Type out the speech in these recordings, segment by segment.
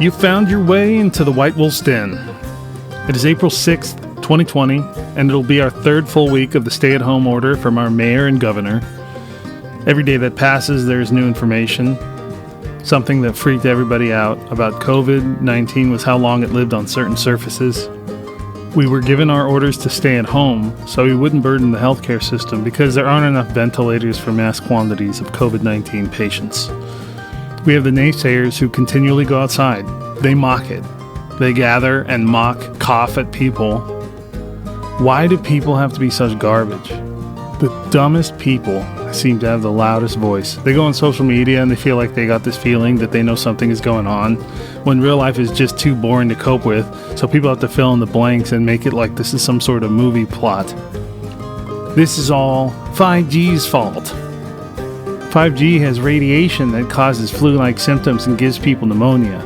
You found your way into the Witewolf's den. It is April 6th, 2020, and it'll be our third full week of the stay-at-home order from our mayor and governor. Every day that passes, there's new information. Something that freaked everybody out about COVID-19 was how long it lived on certain surfaces. We were given our orders to stay at home so we wouldn't burden the healthcare system because there aren't enough ventilators for mass quantities of COVID-19 patients. We have the naysayers who continually go outside. They mock it. They gather and mock, cough at people. Why do people have to be such garbage? The dumbest people seem to have the loudest voice. They go on social media and they feel like they got this feeling that they know something is going on, when real life is just too boring to cope with, so people have to fill in the blanks and make it like this is some sort of movie plot. This is all 5G's fault. 5G has radiation that causes flu-like symptoms and gives people pneumonia.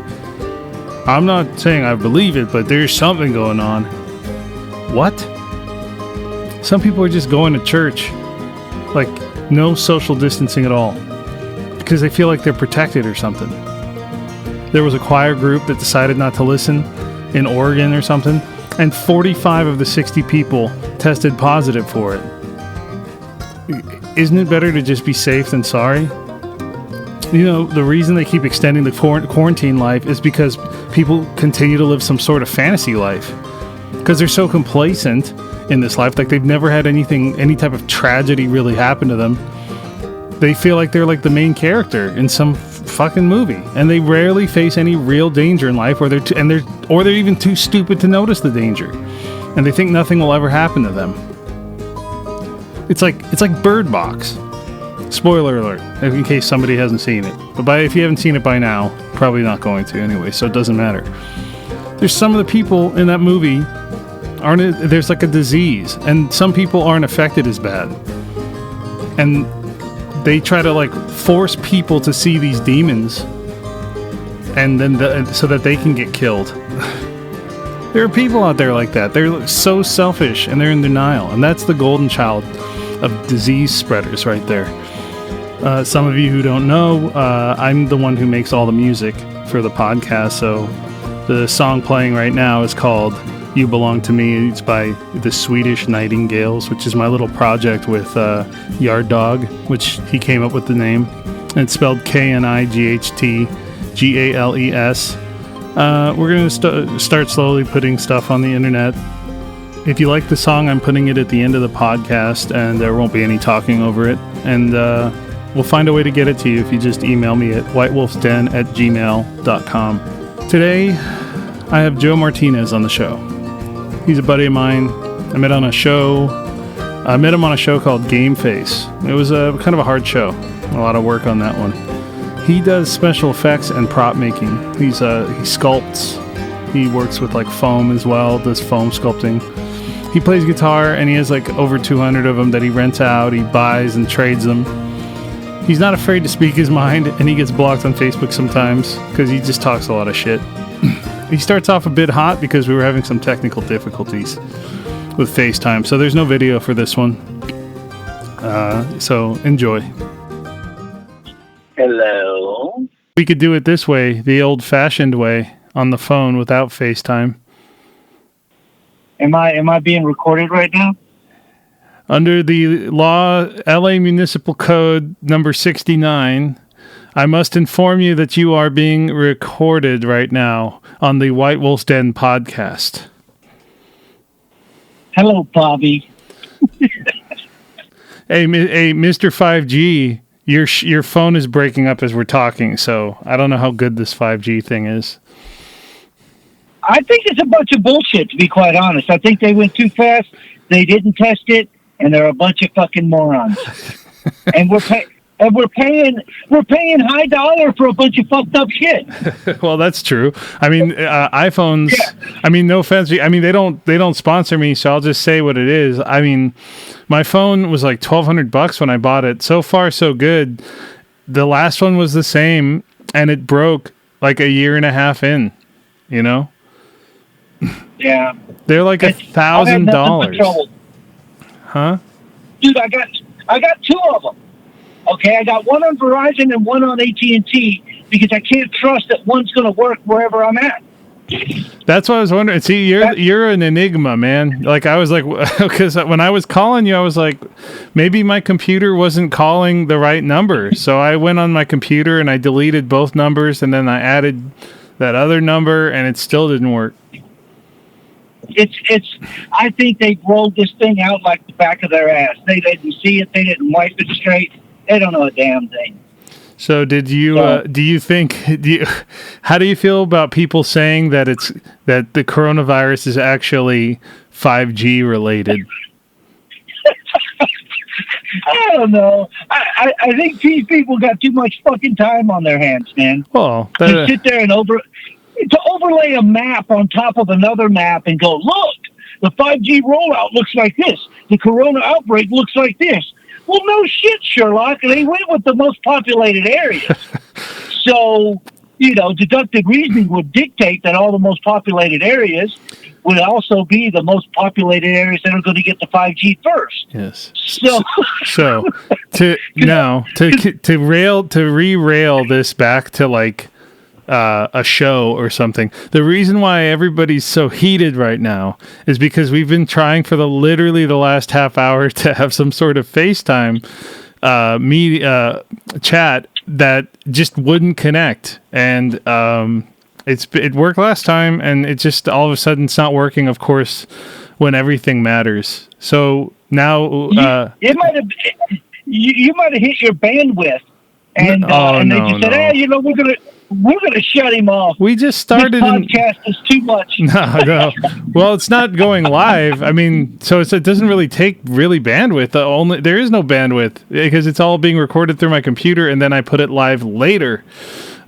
I'm not saying I believe it, but there's something going on. What? Some people are just going to church, like no social distancing at all, because they feel like they're protected or something. There was a choir group that decided not to listen in Oregon or something, and 45 of the 60 people tested positive for it. Isn't it better to just be safe than sorry? You know, the reason they keep extending the quarantine life is because people continue to live some sort of fantasy life. Because they're so complacent in this life, like they've never had any type of tragedy really happen to them. They feel like they're like the main character in some fucking movie, and they rarely face any real danger in life, or they're even too stupid to notice the danger, and they think nothing will ever happen to them. It's like Bird Box. Spoiler alert, in case somebody hasn't seen it. But if you haven't seen it by now, probably not going to anyway, so it doesn't matter. There's some of the people in that movie there's like a disease, and some people aren't affected as bad. And they try to like force people to see these demons, and then so that they can get killed. There are people out there like that. They're so selfish, and they're in denial, and that's the golden child of disease spreaders right there. Some of you who don't know, I'm the one who makes all the music for the podcast, so the song playing right now is called You Belong to Me. It's by the Swedish Knightingales, which is my little project with Yard Dog, which he came up with the name. And it's spelled KNIGHTGALES. We're going to start slowly putting stuff on the internet. If you like the song, I'm putting it at the end of the podcast, and there won't be any talking over it. And we'll find a way to get it to you if you just email me at whitewolfsden@gmail.com. Today, I have Joe Martinez on the show. He's a buddy of mine. I met him on a show called Game Face. It was a kind of a hard show. A lot of work on that one. He does special effects and prop making. He sculpts. He works with like foam as well, does foam sculpting. He plays guitar, and he has like over 200 of them that he rents out. He buys and trades them. He's not afraid to speak his mind, and he gets blocked on Facebook sometimes because he just talks a lot of shit. He starts off a bit hot because we were having some technical difficulties with FaceTime, so there's no video for this one. So enjoy. Hello. We could do it this way, the old-fashioned way, on the phone without FaceTime. Am I being recorded right now? Under the law, LA Municipal Code number 69, I must inform you that you are being recorded right now on the Witewolf's Den podcast. Hello, Bobby. Hey, Mr. 5G, your phone is breaking up as we're talking, so I don't know how good this 5G thing is. I think it's a bunch of bullshit, to be quite honest. I think they went too fast, they didn't test it, and they're a bunch of fucking morons. And we're paying high dollar for a bunch of fucked up shit. Well, that's true. I mean, iPhones. Yeah. I mean, no offense. I mean, they don't sponsor me, so I'll just say what it is. I mean, my phone was like $1,200 when I bought it. So far, so good. The last one was the same, and it broke like a year and a half in. You know. Yeah. They're like $1,000. Huh? Dude, I got two of them. Okay, I got one on Verizon and one on AT&T because I can't trust that one's going to work wherever I'm at. That's what I was wondering. See, you're an enigma, man. Like I was like, because when I was calling you, I was like, maybe my computer wasn't calling the right number. So I went on my computer and I deleted both numbers, and then I added that other number, and it still didn't work. It's. I think they rolled this thing out like the back of their ass. They didn't see it. They didn't wipe it straight. They don't know a damn thing. So did you? Do you think? How do you feel about people saying that that the coronavirus is actually 5G related? I don't know. I think these people got too much fucking time on their hands, man. Well, to sit there and to overlay a map on top of another map and go, look, the 5G rollout looks like this. The corona outbreak looks like this. Well, no shit, Sherlock. They went with the most populated areas. So, deductive reasoning would dictate that all the most populated areas would also be the most populated areas that are going to get the 5G first. Yes. So to re-rail this back to like a show or something. The reason why everybody's so heated right now is because we've been trying for literally the last half hour to have some sort of FaceTime chat that just wouldn't connect, and it worked last time, and it just all of a sudden it's not working. Of course, when everything matters. So now it might have you might have hit your bandwidth, and they just said, "Hey, we're gonna shut him off." We just started. This podcast is too much. No. Well, it's not going live. I mean, so it doesn't really take really bandwidth. There is no bandwidth because it's all being recorded through my computer, and then I put it live later.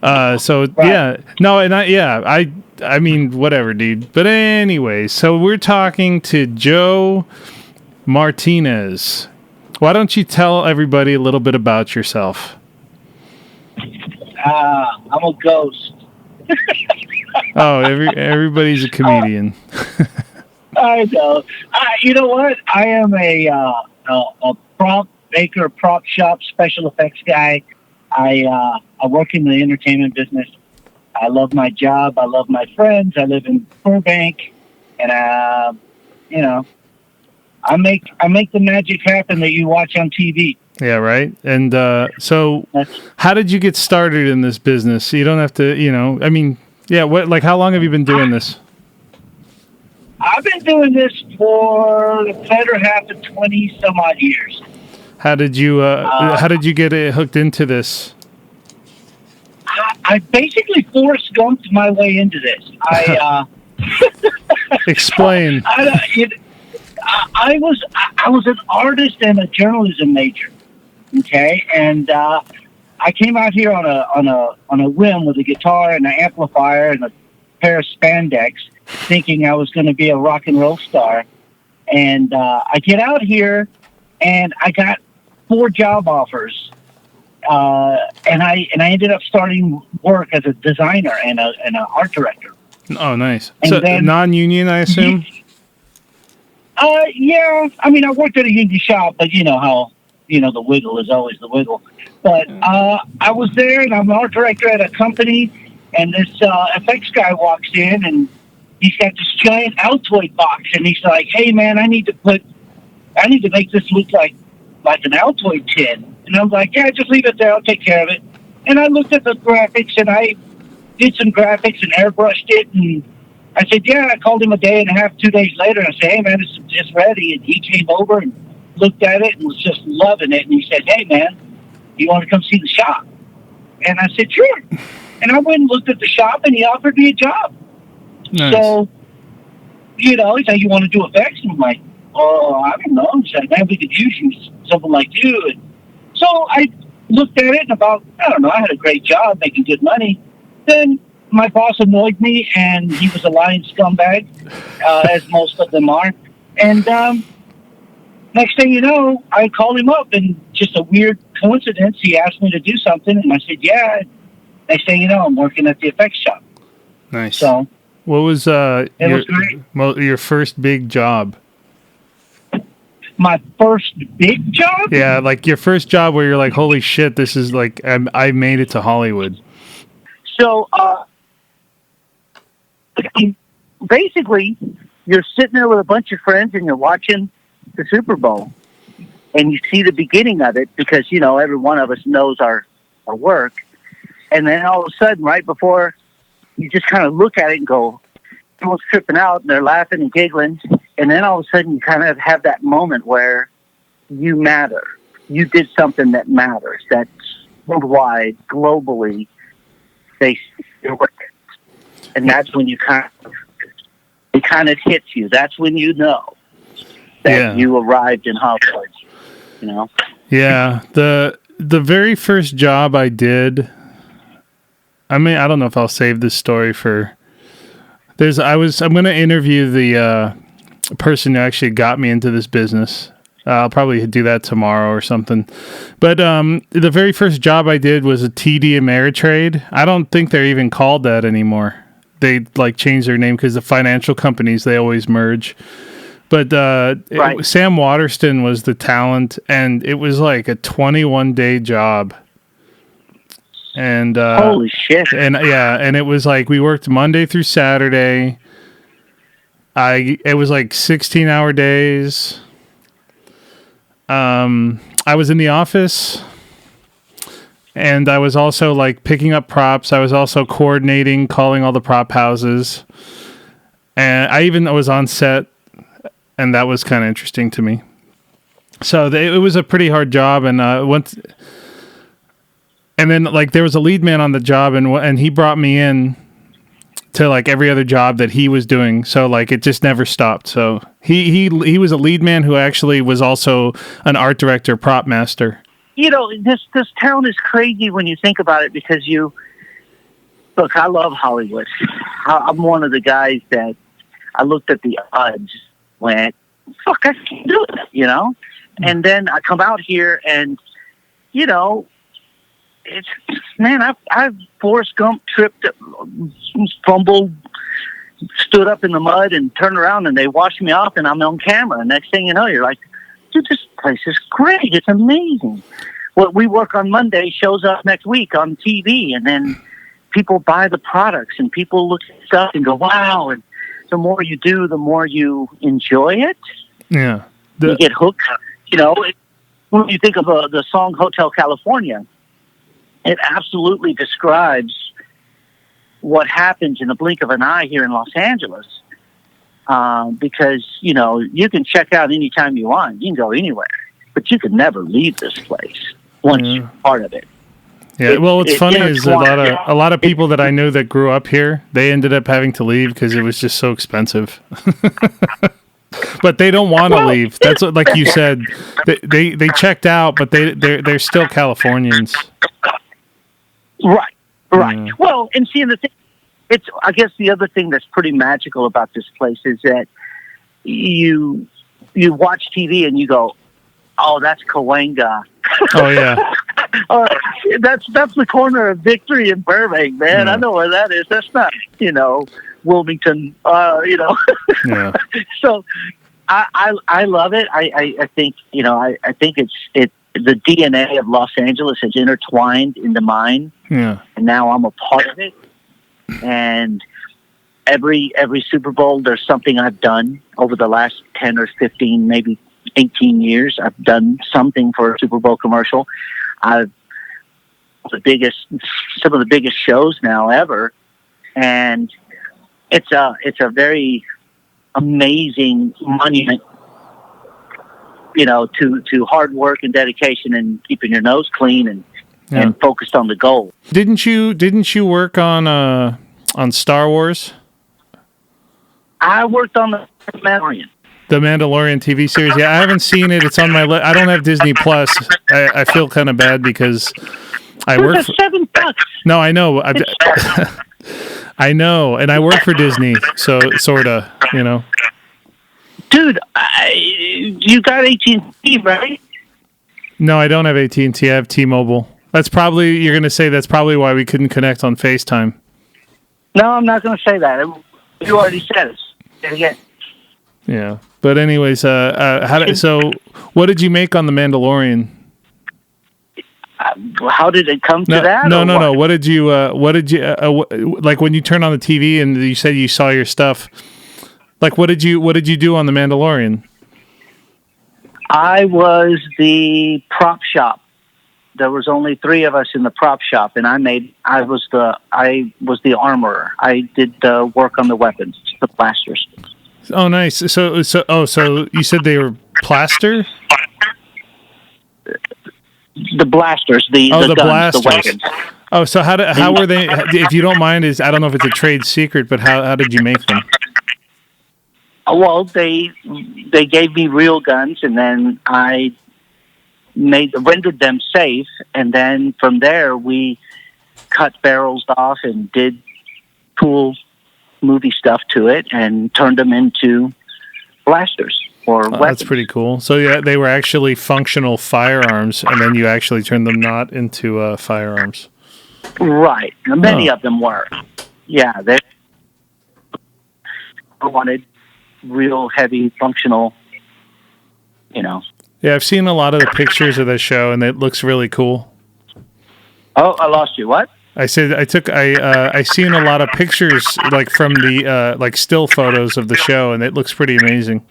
So right. Yeah, no, and I mean, whatever, dude. But anyway, so we're talking to Joe Martinez. Why don't you tell everybody a little bit about yourself? I'm a ghost. Oh, everybody's a comedian. I know. You know what? I am a prop maker, prop shop, special effects guy. I work in the entertainment business. I love my job. I love my friends. I live in Burbank, and I make the magic happen that you watch on TV. Yeah, right. And so, how did you get started in this business? You don't have to, I mean, yeah. What, how long have you been doing this? I've been doing this for the better half of 20 some odd years. How did you get hooked into this? I basically Forrest Gumped my way into this. Explain. I was an artist and a journalism major. Okay, and I came out here on a whim with a guitar and an amplifier and a pair of spandex, thinking I was going to be a rock and roll star. And I get out here, and I got 4 job offers, and I ended up starting work as a designer and an art director. Oh, nice. And so then, non-union, I assume. Yeah. I mean, I worked at a union shop, but you know how. The wiggle is always the wiggle. But I was there, and I'm an art director at a company, and this effects guy walks in, and he's got this giant Altoid box, and he's like, "Hey, man, I need to make this look like an Altoid tin." And I'm like, "Yeah, just leave it there. I'll take care of it." And I looked at the graphics, and I did some graphics and airbrushed it, and I said, "Yeah." I called him a day and a half, 2 days later, and I said, "Hey, man, it's ready." And he came over and looked at it and was just loving it. And he said, "Hey, man, you want to come see the shop?" And I said, "Sure." And I went and looked at the shop, and he offered me a job. Nice. So, he said, "You want to do effects?" And I'm like, "Oh, I don't know." He said, "Man, we could use you, someone like you." And so I looked at it, and I had a great job making good money. Then my boss annoyed me, and he was a lying scumbag, as most of them are. And next thing you know, I called him up, and just a weird coincidence, he asked me to do something, and I said, "Yeah." Next thing you know, I'm working at the effects shop. Nice. So, what was your first big job? My first big job? Yeah, like your first job where you're like, "Holy shit, this is like I made it to Hollywood." So, basically, you're sitting there with a bunch of friends and you're watching the Super Bowl, and you see the beginning of it because, you know, every one of us knows our work. And then all of a sudden, right before, you just kind of look at it and go, everyone's tripping out and they're laughing and giggling. And then all of a sudden you kind of have that moment where you matter. You did something that matters. That's worldwide, globally, they see your work. And that's when it kind of hits you. That's when you know that you arrived in Hollywood, you know? Yeah. The very first job I did, I mean, I don't know if I'll save this story for... I'm going to interview the person who actually got me into this business. I'll probably do that tomorrow or something. But the very first job I did was a TD Ameritrade. I don't think they're even called that anymore. They like changed their name because the financial companies, they always merge. But Sam Waterston was the talent, and it was like a 21-day job. And holy shit! And it was like we worked Monday through Saturday. It was like 16-hour days. I was in the office, and I was also like picking up props. I was also coordinating, calling all the prop houses, and I even was on set, and that was kind of interesting to me. So it was a pretty hard job, and And then, like, there was a lead man on the job, and he brought me in to, like, every other job that he was doing. So, like, it just never stopped. So he was a lead man who actually was also an art director, prop master. You know, this town is crazy when you think about it because look, I love Hollywood. I'm one of the guys that I looked at the odds, went, fuck, I can't do it, you know? And then I come out here and, you know, I've Forrest Gump tripped, fumbled, stood up in the mud and turned around and they washed me off and I'm on camera. And next thing you know, you're like, dude, this place is great. It's amazing. What we work on Monday shows up next week on TV, and then people buy the products and people look at stuff and go, wow. And the more you do, the more you enjoy it. Yeah. You get hooked. You know, when you think of the song Hotel California, it absolutely describes what happens in the blink of an eye here in Los Angeles. Because, you know, you can check out anytime you want. You can go anywhere. But you can never leave this place once you're part of it. Yeah, well, what's funny is a lot of people that I know that grew up here, they ended up having to leave because it was just so expensive. But they don't want to leave. That's what, like you said, they checked out, but they're still Californians. Right. Yeah. Well, and seeing the thing, I guess the other thing that's pretty magical about this place is that you watch TV and you go, oh, that's Cahuenga. Oh yeah. That's the corner of Victory and Burbank, man. Yeah. I know where that is. That's not, you know, Wilmington. You know. Yeah. So I love it. I think, you know, I think it's the DNA of Los Angeles is intertwined into mine. Yeah. And now I'm a part of it. And every Super Bowl, there's something I've done over the last 10 or 15, maybe 18 years. I've done something for a Super Bowl commercial. Some of the biggest shows now ever. And it's a very amazing monument, you know, to hard work and dedication and keeping your nose clean and focused on the goal. Didn't you work on Star Wars? I worked on the Mandalorian. The Mandalorian TV series. Yeah, I haven't seen it. It's on my list. I don't have Disney Plus. I feel kind of bad because I work for $7. No, I know. I know, and I work for Disney, so sorta, you know. Dude, you got AT&T, right? No, I don't have AT&T. I have T-Mobile. You're going to say that's probably why we couldn't connect on FaceTime. No, I'm not going to say that. You already said it. Say it again. Yeah. But anyways, so what did you make on The Mandalorian? How did it come to No, that? no. What did you? Like when you turn on the TV and you said you saw your stuff? Like what did you do on the Mandalorian? I was the prop shop. There was only 3 of us in the prop shop, and I was the armorer. I did the work on the weapons, the blasters. Oh, nice. So you said they were plaster? The blasters, the guns, blasters. the weapons. Oh, so how were they? If you don't mind, I don't know if it's a trade secret, but how did you make them? Well, they gave me real guns, and then I rendered them safe, and then from there we cut barrels off and did cool movie stuff to it, and turned them into blasters or weapons. That's pretty cool. So yeah, they were actually functional firearms, and then you actually turned them not into firearms. Right. Many of them were. Yeah, they wanted real heavy functional, Yeah, I've seen a lot of the pictures of the show, and it looks really cool. Oh, I lost you. What? I said I seen a lot of pictures like from the like still photos of the show, and it looks pretty amazing.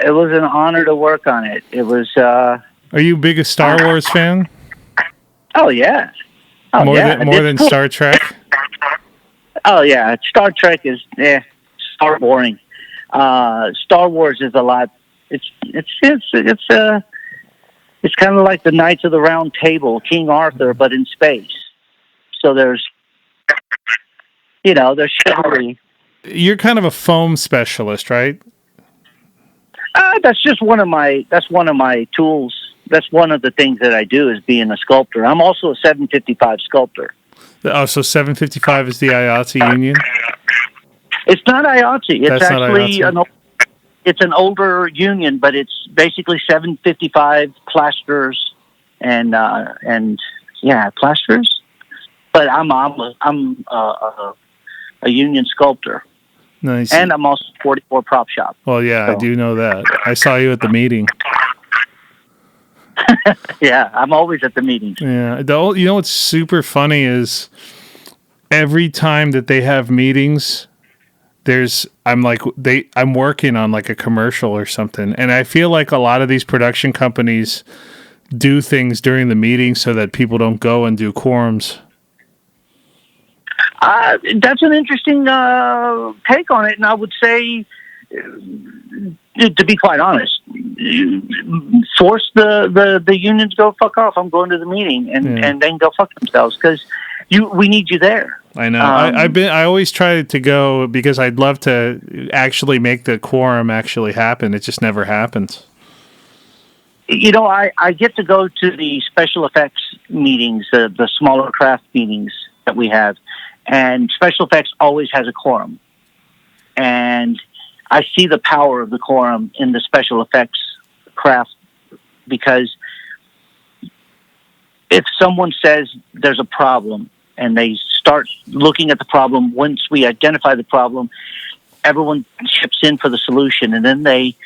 It was an honor to work on it. It was. Are you big a Star Wars fan? Oh yeah. Oh, more than Star Trek. Oh yeah, Star Trek is Star boring. Star Wars is a lot. It's kind of like the Knights of the Round Table, King Arthur, but in space. So there's chivalry. You're kind of a foam specialist, right? That's just one of my tools. That's one of the things that I do is being a sculptor. I'm also a 755 sculptor. Oh, so 755 is the IATSE union? It's not IATSE. It's actually it's an older union, but it's basically 755 plasters and plasters. But I'm a union sculptor. Nice. And I'm also 44 prop shop. Well, yeah, so. I do know that. I saw you at the meeting. Yeah, I'm always at the meetings. Yeah, you know what's super funny is every time that they have meetings, I'm working on like a commercial or something, and I feel like a lot of these production companies do things during the meeting so that people don't go and do quorums. That's an interesting take on it, and I would say, to be quite honest, force the union to go fuck off. I'm going to the meeting, and then go fuck themselves because we need you there. I know. I always try to go because I'd love to actually make the quorum actually happen. It just never happens. I get to go to the special effects meetings, the smaller craft meetings that we have, and special effects always has a quorum. And I see the power of the quorum in the special effects craft because if someone says there's a problem and they start looking at the problem, once we identify the problem, everyone chips in for the solution, and then they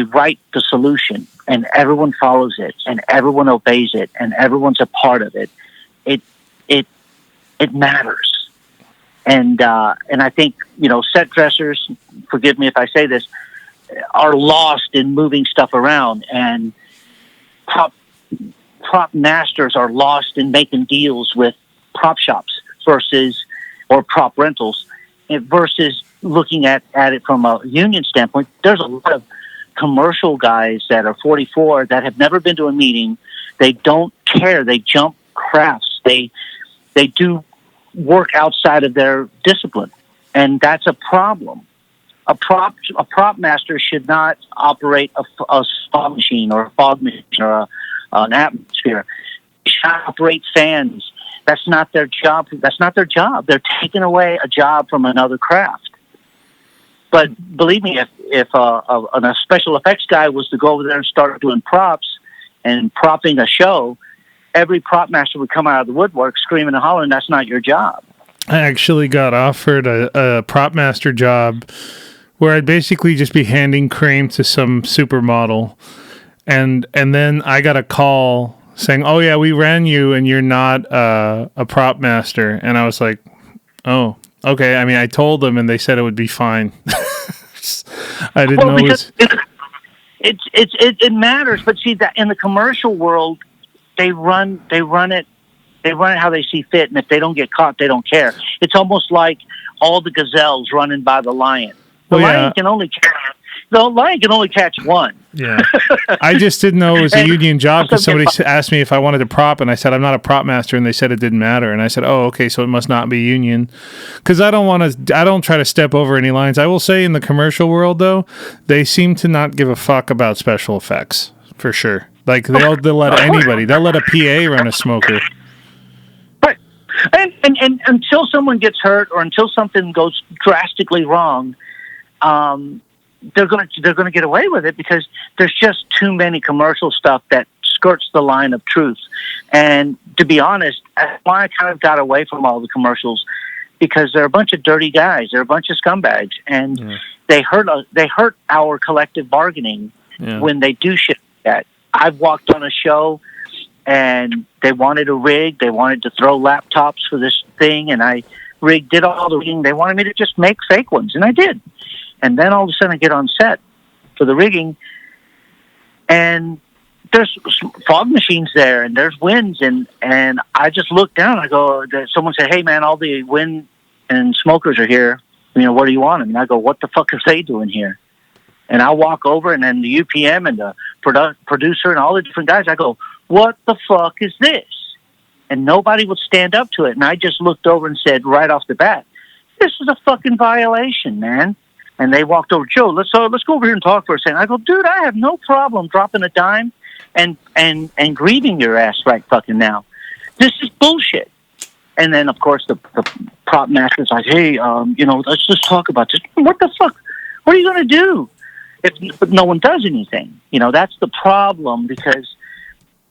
write the solution, and everyone follows it, and everyone obeys it, and everyone's a part of it. It matters. And I think, set dressers, forgive me if I say this, are lost in moving stuff around, and prop masters are lost in making deals with prop shops or prop rentals versus looking at it from a union standpoint. There's a lot of commercial guys that are 44 that have never been to a meeting. They don't care. They jump crafts. They do work outside of their discipline, and that's a problem. A prop master should not operate a fog machine or an atmosphere. They should not operate fans. That's not their job. They're taking away a job from another craft. But believe me, if a special effects guy was to go over there and start doing props and propping a show, every prop master would come out of the woodwork screaming and hollering, "That's not your job." I actually got offered a prop master job where I'd basically just be handing cream to some supermodel, and then I got a call saying, "Oh yeah, we ran you, and you're not a prop master." And I was like, "Oh, okay." I mean, I told them, and they said it would be fine. I didn't know it matters. But see that in the commercial world, they run it how they see fit, and if they don't get caught, they don't care. It's almost like all the gazelles running by the lion. The lion can only catch one. Yeah. I just didn't know it was a union job because somebody asked me if I wanted a prop, and I said I'm not a prop master, and they said it didn't matter, and I said, oh, okay, so it must not be union, because I don't try to step over any lines. I will say in the commercial world though, they seem to not give a fuck about special effects for sure. Like they'll let anybody, they'll let a PA run a smoker. Right. And until someone gets hurt or until something goes drastically wrong, they're gonna get away with it because there's just too many commercial stuff that skirts the line of truth. And to be honest, that's why I kind of got away from all the commercials, because they're a bunch of dirty guys, they're a bunch of scumbags, and they hurt our collective bargaining when they do shit like that. I've walked on a show and they wanted a rig, they wanted to throw laptops for this thing, and I did all the rigging. They wanted me to just make fake ones, and I did. And then all of a sudden I get on set for the rigging, and there's fog machines there, and there's winds, and I just look down. I go, someone said, hey, man, all the wind and smokers are here. You know, what do you want? And I go, what the fuck are they doing here? And I walk over, and then the UPM and the producer and all the different guys, I go, what the fuck is this? And nobody would stand up to it. And I just looked over and said right off the bat, this is a fucking violation, man. And they walked over, Joe, let's go over here and talk for a second. I go, dude, I have no problem dropping a dime and grieving your ass right fucking now. This is bullshit. And then, of course, the prop master's like, hey, let's just talk about this. What the fuck? What are you going to do if no one does anything? You know, that's the problem, because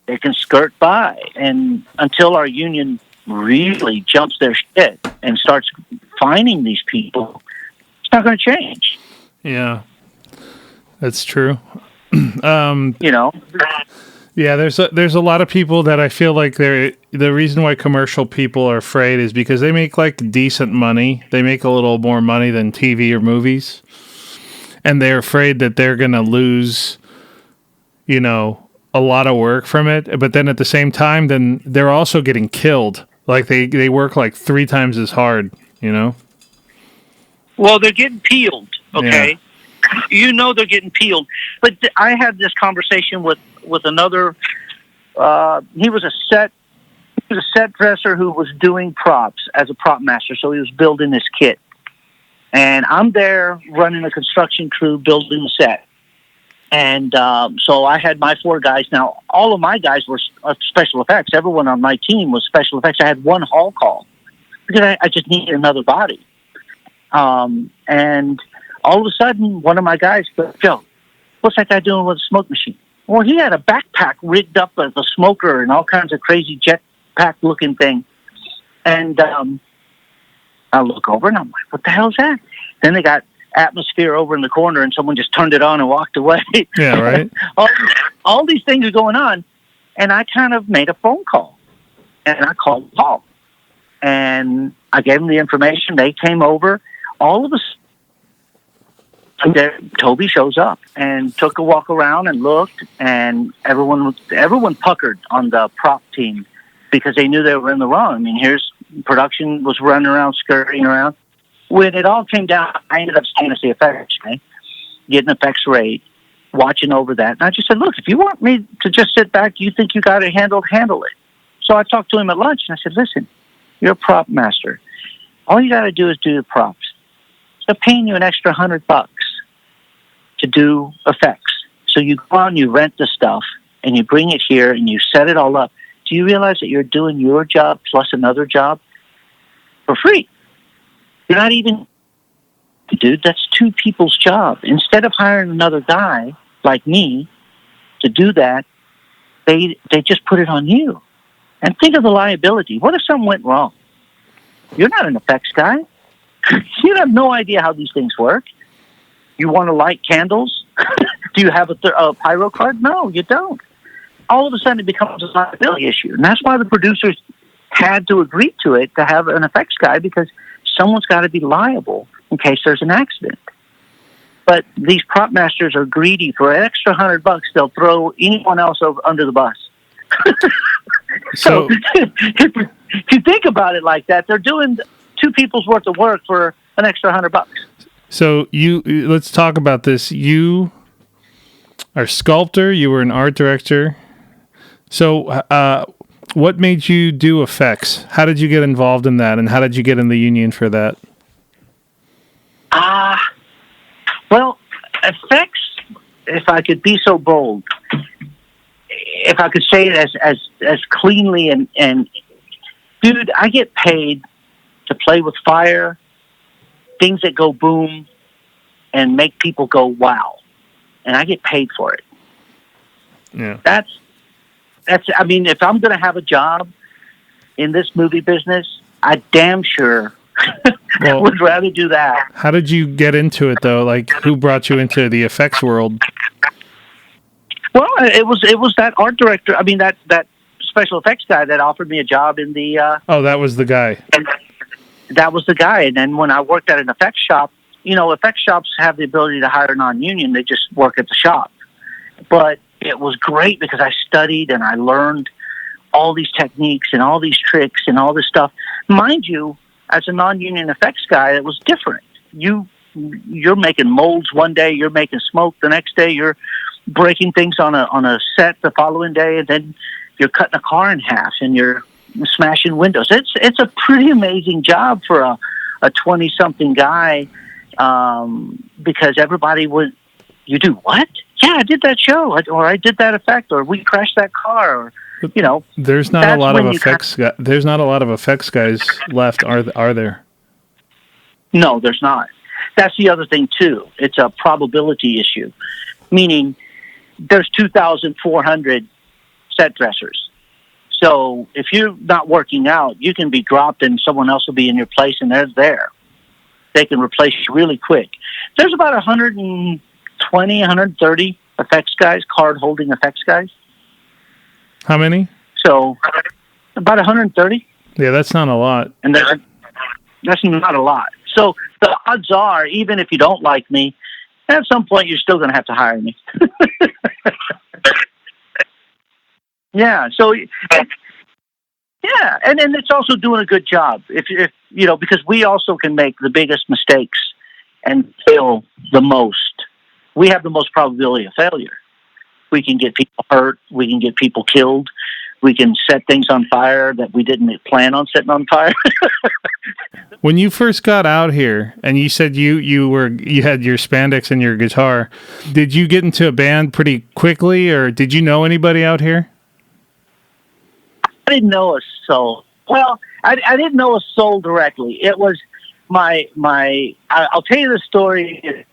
they can skirt by. And until our union really jumps their shit and starts fining these people, it's not going to change. Yeah, that's true. Yeah, there's a lot of people that I feel like the reason why commercial people are afraid is because they make like decent money. They make a little more money than TV or movies, and they're afraid that they're going to lose, a lot of work from it. But then at the same time, then they're also getting killed. Like they work like 3 times as hard, Well, they're getting peeled, okay? Yeah. They're getting peeled. But I had this conversation with another, he was a set dresser who was doing props as a prop master, so he was building this kit. And I'm there running a construction crew building the set. And so I had my 4 guys. Now, all of my guys were special effects. Everyone on my team was special effects. I had one hall call because I just needed another body. And all of a sudden, one of my guys goes, Joe, what's that guy doing with a smoke machine? Well, he had a backpack rigged up as a smoker and all kinds of crazy jetpack looking thing. And I look over and I'm like, what the hell's that? Then they got atmosphere over in the corner and someone just turned it on and walked away. Yeah, right. all these things are going on. And I kind of made a phone call. And I called Paul. And I gave them the information. They came over. All of us, Toby shows up and took a walk around and looked, and everyone puckered on the prop team because they knew they were in the wrong. I mean, here's production was running around, scurrying around. When it all came down, I ended up staying as the effects, getting effects rate, watching over that. And I just said, look, if you want me to just sit back, you think you got it handled, handle it. So I talked to him at lunch, and I said, listen, you're a prop master. All you got to do is do the props. They're paying you an extra $100 to do effects. So you go on, you rent the stuff, and you bring it here, and you set it all up. Do you realize that you're doing your job plus another job for free? You're not even, dude, that's 2 people's job. Instead of hiring another guy like me to do that, they just put it on you. And think of the liability. What if something went wrong? You're not an effects guy. You have no idea how these things work. You want to light candles? Do you have a pyro card? No, you don't. all of a sudden it becomes a liability issue. And that's why the producers had to agree to it, to have an effects guy, because someone's got to be liable in case there's an accident. But these prop masters are greedy. For an extra $100, they'll throw anyone else under the bus. So if you think about it like that, they're doing 2 people's worth of work for an extra $100. So let's talk about this. You are a sculptor. You were an art director. So what made you do effects? How did you get involved in that, and how did you get in the union for that? Well, effects, if I could be so bold, if I could say it as cleanly and dude, I get paid to play with fire, things that go boom, and make people go wow, and I get paid for it. Yeah, that's. I mean, if I'm going to have a job in this movie business, I damn sure would rather do that. How did you get into it, though? Like, who brought you into the effects world? Well, it was that art director. I mean, that special effects guy that offered me a job in the. That was the guy. That was the guy. And then when I worked at an effects shop, effects shops have the ability to hire non-union. They just work at the shop. But it was great because I studied and I learned all these techniques and all these tricks and all this stuff. Mind you, as a non-union effects guy, it was different. You're making molds one day, you're making smoke the next day, you're breaking things on a set the following day, and then you're cutting a car in half and you're smashing windows. It's a pretty amazing job for a 20-something guy, because everybody would, you do what? Yeah, I did that show, or I did that effect, or we crashed that car, or There's not a lot of effects. There's not a lot of effects guys left, are there? No, there's not. That's the other thing too. It's a probability issue, meaning there's 2,400 set dressers. So if you're not working out, you can be dropped, and someone else will be in your place, and they're there. They can replace you really quick. There's about 120, 130 effects guys, card-holding effects guys. How many? So, about 130. Yeah, that's not a lot. And that's not a lot. So, the odds are, even if you don't like me, at some point you're still going to have to hire me. Yeah, so... Yeah, and it's also doing a good job. If because we also can make the biggest mistakes and fail the most. We have the most probability of failure. We can get people hurt. We can get people killed. We can set things on fire that we didn't plan on setting on fire. When you first got out here, and you said you had your spandex and your guitar, did you get into a band pretty quickly, or did you know anybody out here? I didn't know a soul. Well, I didn't know a soul directly. It was my. I'll tell you the story. It'd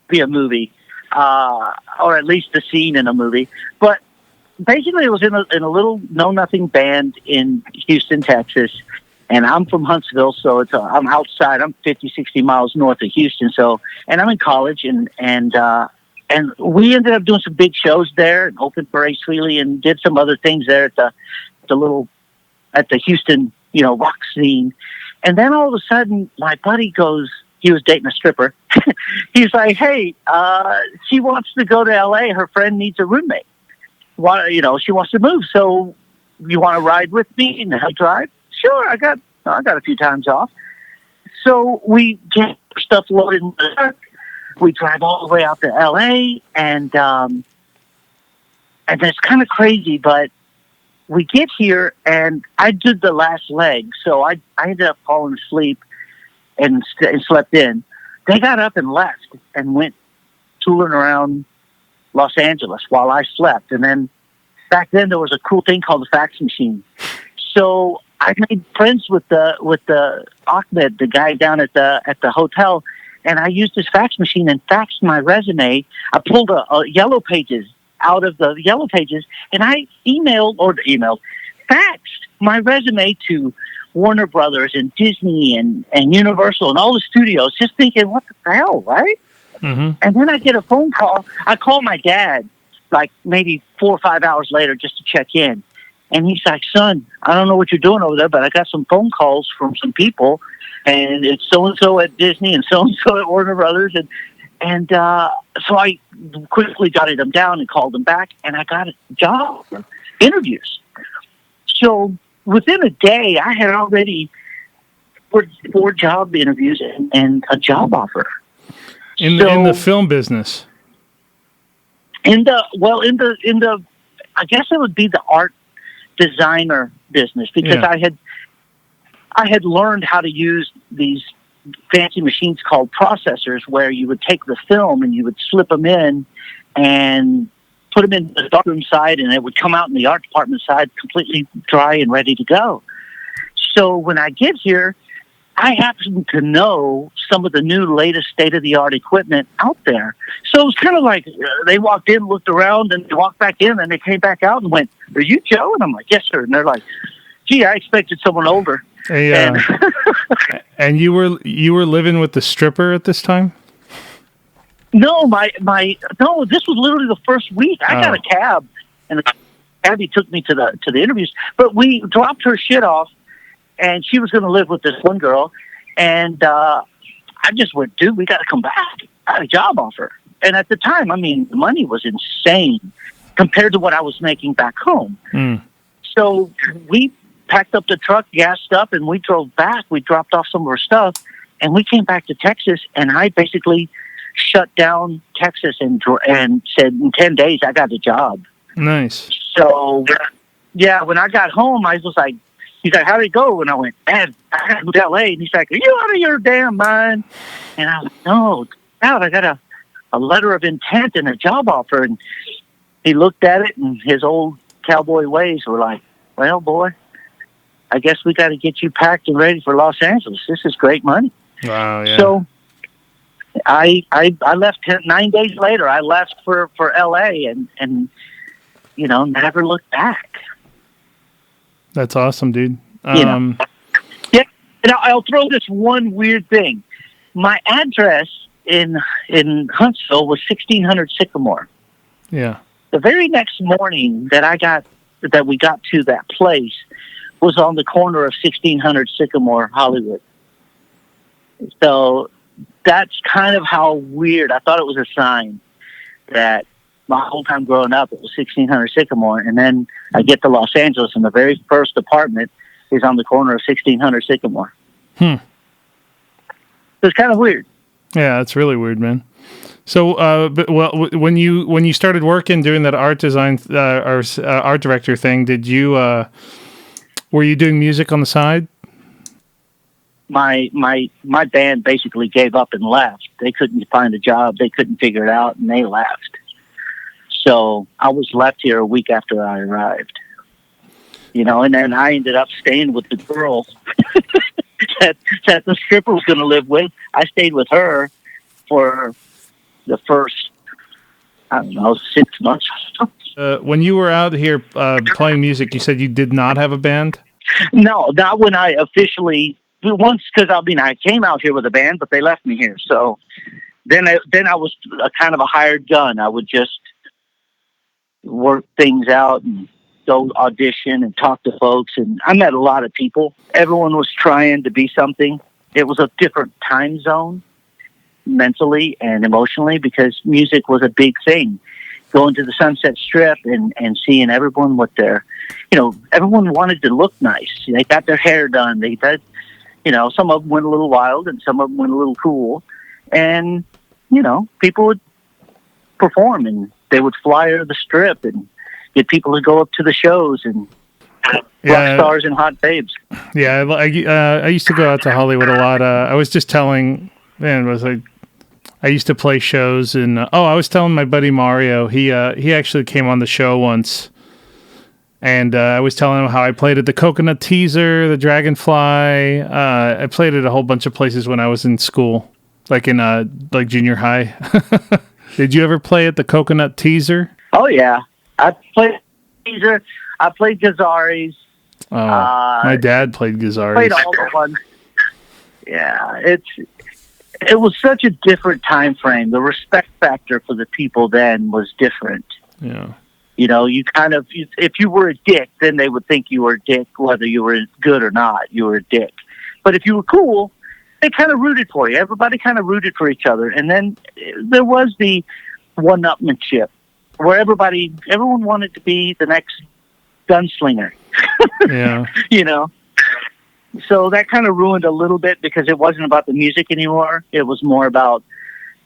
be a movie, or at least a scene in a movie. But basically, it was in a little know-nothing band in Houston, Texas. And I'm from Huntsville, so I'm outside. I'm 50, 60 miles north of Houston. So, and I'm in college, and we ended up doing some big shows there, and opened for Ace Frehley, and did some other things there at the Houston, rock scene. And then all of a sudden, my buddy goes, he was dating a stripper. He's like, "Hey, she wants to go to LA. Her friend needs a roommate. She wants to move. So you want to ride with me and help drive?" Sure, I got a few times off. So we get stuff loaded in the truck. We drive all the way out to LA, and it's kind of crazy, but we get here, and I did the last leg, so I ended up falling asleep and slept in. They got up and left and went tooling around Los Angeles while I slept. And then back then there was a cool thing called the fax machine. So I made friends with the Ahmed, the guy down at the hotel, and I used his fax machine and faxed my resume. I pulled a Yellow Pages out of the Yellow Pages, and I faxed my resume to Warner Brothers and Disney and Universal and all the studios, just thinking, what the hell, right? Mm-hmm. And then I get a phone call. I call my dad like maybe 4 or 5 hours later just to check in. And he's like, son, I don't know what you're doing over there, but I got some phone calls from some people, and it's so-and-so at Disney and so-and-so at Warner Brothers. And so I quickly jotted them down and called them back, and I got a job for interviews. So within a day, I had already four job interviews and a job offer. In the film business? In the I guess it would be the art designer business, because I had learned how to use these fancy machines called processors, where you would take the film and you would slip them in and put them in the darkroom side, and it would come out in the art department side completely dry and ready to go. So when I get here, I happen to know some of the new latest state-of-the-art equipment out there. So it was kind of like they walked in, looked around, and they walked back in, and they came back out and went, "Are you Joe?" And I'm like, "Yes, sir." And they're like, "Gee, I expected someone older." And you were living with the stripper at this time? No, no. This was literally the first week. I got a cab, and the cabbie took me to the interviews. But we dropped her shit off, and she was going to live with this one girl. And I just went, dude, we got to come back. I had a job offer. And at the time, I mean, the money was insane compared to what I was making back home. So we packed up the truck, gassed up, and we drove back. We dropped off some of our stuff, and we came back to Texas, and I basically shut down Texas and said, in 10 days, I got a job. Nice. So, yeah, when I got home, I was like, he's like, how'd it go? And I went, man, I got to move to L.A. And he's like, are you out of your damn mind? And I was like, no, I got a letter of intent and a job offer. And he looked at it, and his old cowboy ways were like, well, boy, I guess we got to get you packed and ready for Los Angeles. This is great money. Wow, yeah. So I left 9 days later. I left for L.A. and you know, never looked back. That's awesome, dude. Yeah, and I'll throw this one weird thing. My address in Huntsville was 1600 Sycamore. Yeah. The very next morning that we got to that place was on the corner of 1600 Sycamore, Hollywood. So that's kind of how weird. I thought it was a sign that my whole time growing up, it was 1600 Sycamore. And then I get to Los Angeles, and the very first apartment is on the corner of 1600 Sycamore. So it's kind of weird. Yeah, it's really weird, man. So, when you started working doing that art design or art director thing, did you were you doing music on the side? My band basically gave up and left. They couldn't find a job. They couldn't figure it out, and they left. So I was left here a week after I arrived. You know, and then I ended up staying with the girl that the stripper was going to live with. I stayed with her for the first, 6 months. When you were out here playing music, you said you did not have a band? No, not when I officially, once, because I came out here with a band, but they left me here. So then I was a kind of a hired gun. I would just work things out and go audition and talk to folks. And I met a lot of people. Everyone was trying to be something. It was a different time zone mentally and emotionally, because music was a big thing. Going to the Sunset Strip and seeing everyone with their, everyone wanted to look nice. They got their hair done. They got, some of them went a little wild and some of them went a little cool. And, people would perform, and they would flyer the Strip and get people to go up to the shows and rock stars and hot babes. Yeah, I used to go out to Hollywood a lot. I was just telling, I used to play shows, and I was telling my buddy Mario, he actually came on the show once, and I was telling him how I played at the Coconut Teaser, the Dragonfly. I played at a whole bunch of places when I was in school, like in junior high. Did you ever play at the Coconut Teaser? Oh yeah, I played Teaser. I played Gazzari's. My dad played Gazzari's. Played all the ones. Yeah, it was such a different time frame. The respect factor for the people then was different. Yeah. You know, you kind of, if you were a dick, then they would think you were a dick, whether you were good or not. You were a dick. But if you were cool, they kind of rooted for you. Everybody kind of rooted for each other. And then there was the one-upmanship, where everyone wanted to be the next gunslinger. Yeah. You know? So that kind of ruined a little bit because it wasn't about the music anymore. It was more about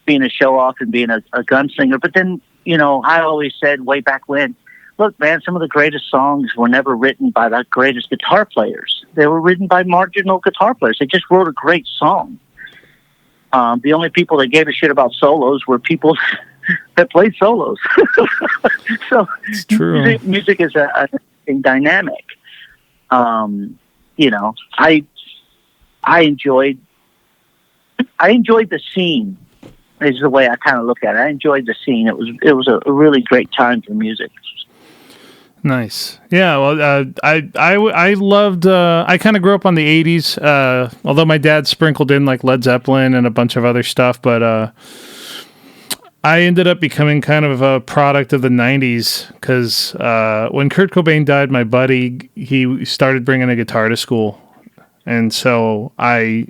being a show-off and being a gunslinger. But then, you know, I always said way back when, look, man, some of the greatest songs were never written by the greatest guitar players. They were written by marginal guitar players. They just wrote a great song. The only people that gave a shit about solos were people that played solos. So it's true. Music is a dynamic. You know, I enjoyed the scene. Is the way I kind of look at it. I enjoyed the scene. It was a really great time for music. Nice. Yeah. Well, I loved. I kind of grew up on the '80s. Although my dad sprinkled in like Led Zeppelin and a bunch of other stuff, but I ended up becoming kind of a product of the '90s because when Kurt Cobain died, my buddy he started bringing a guitar to school, and so I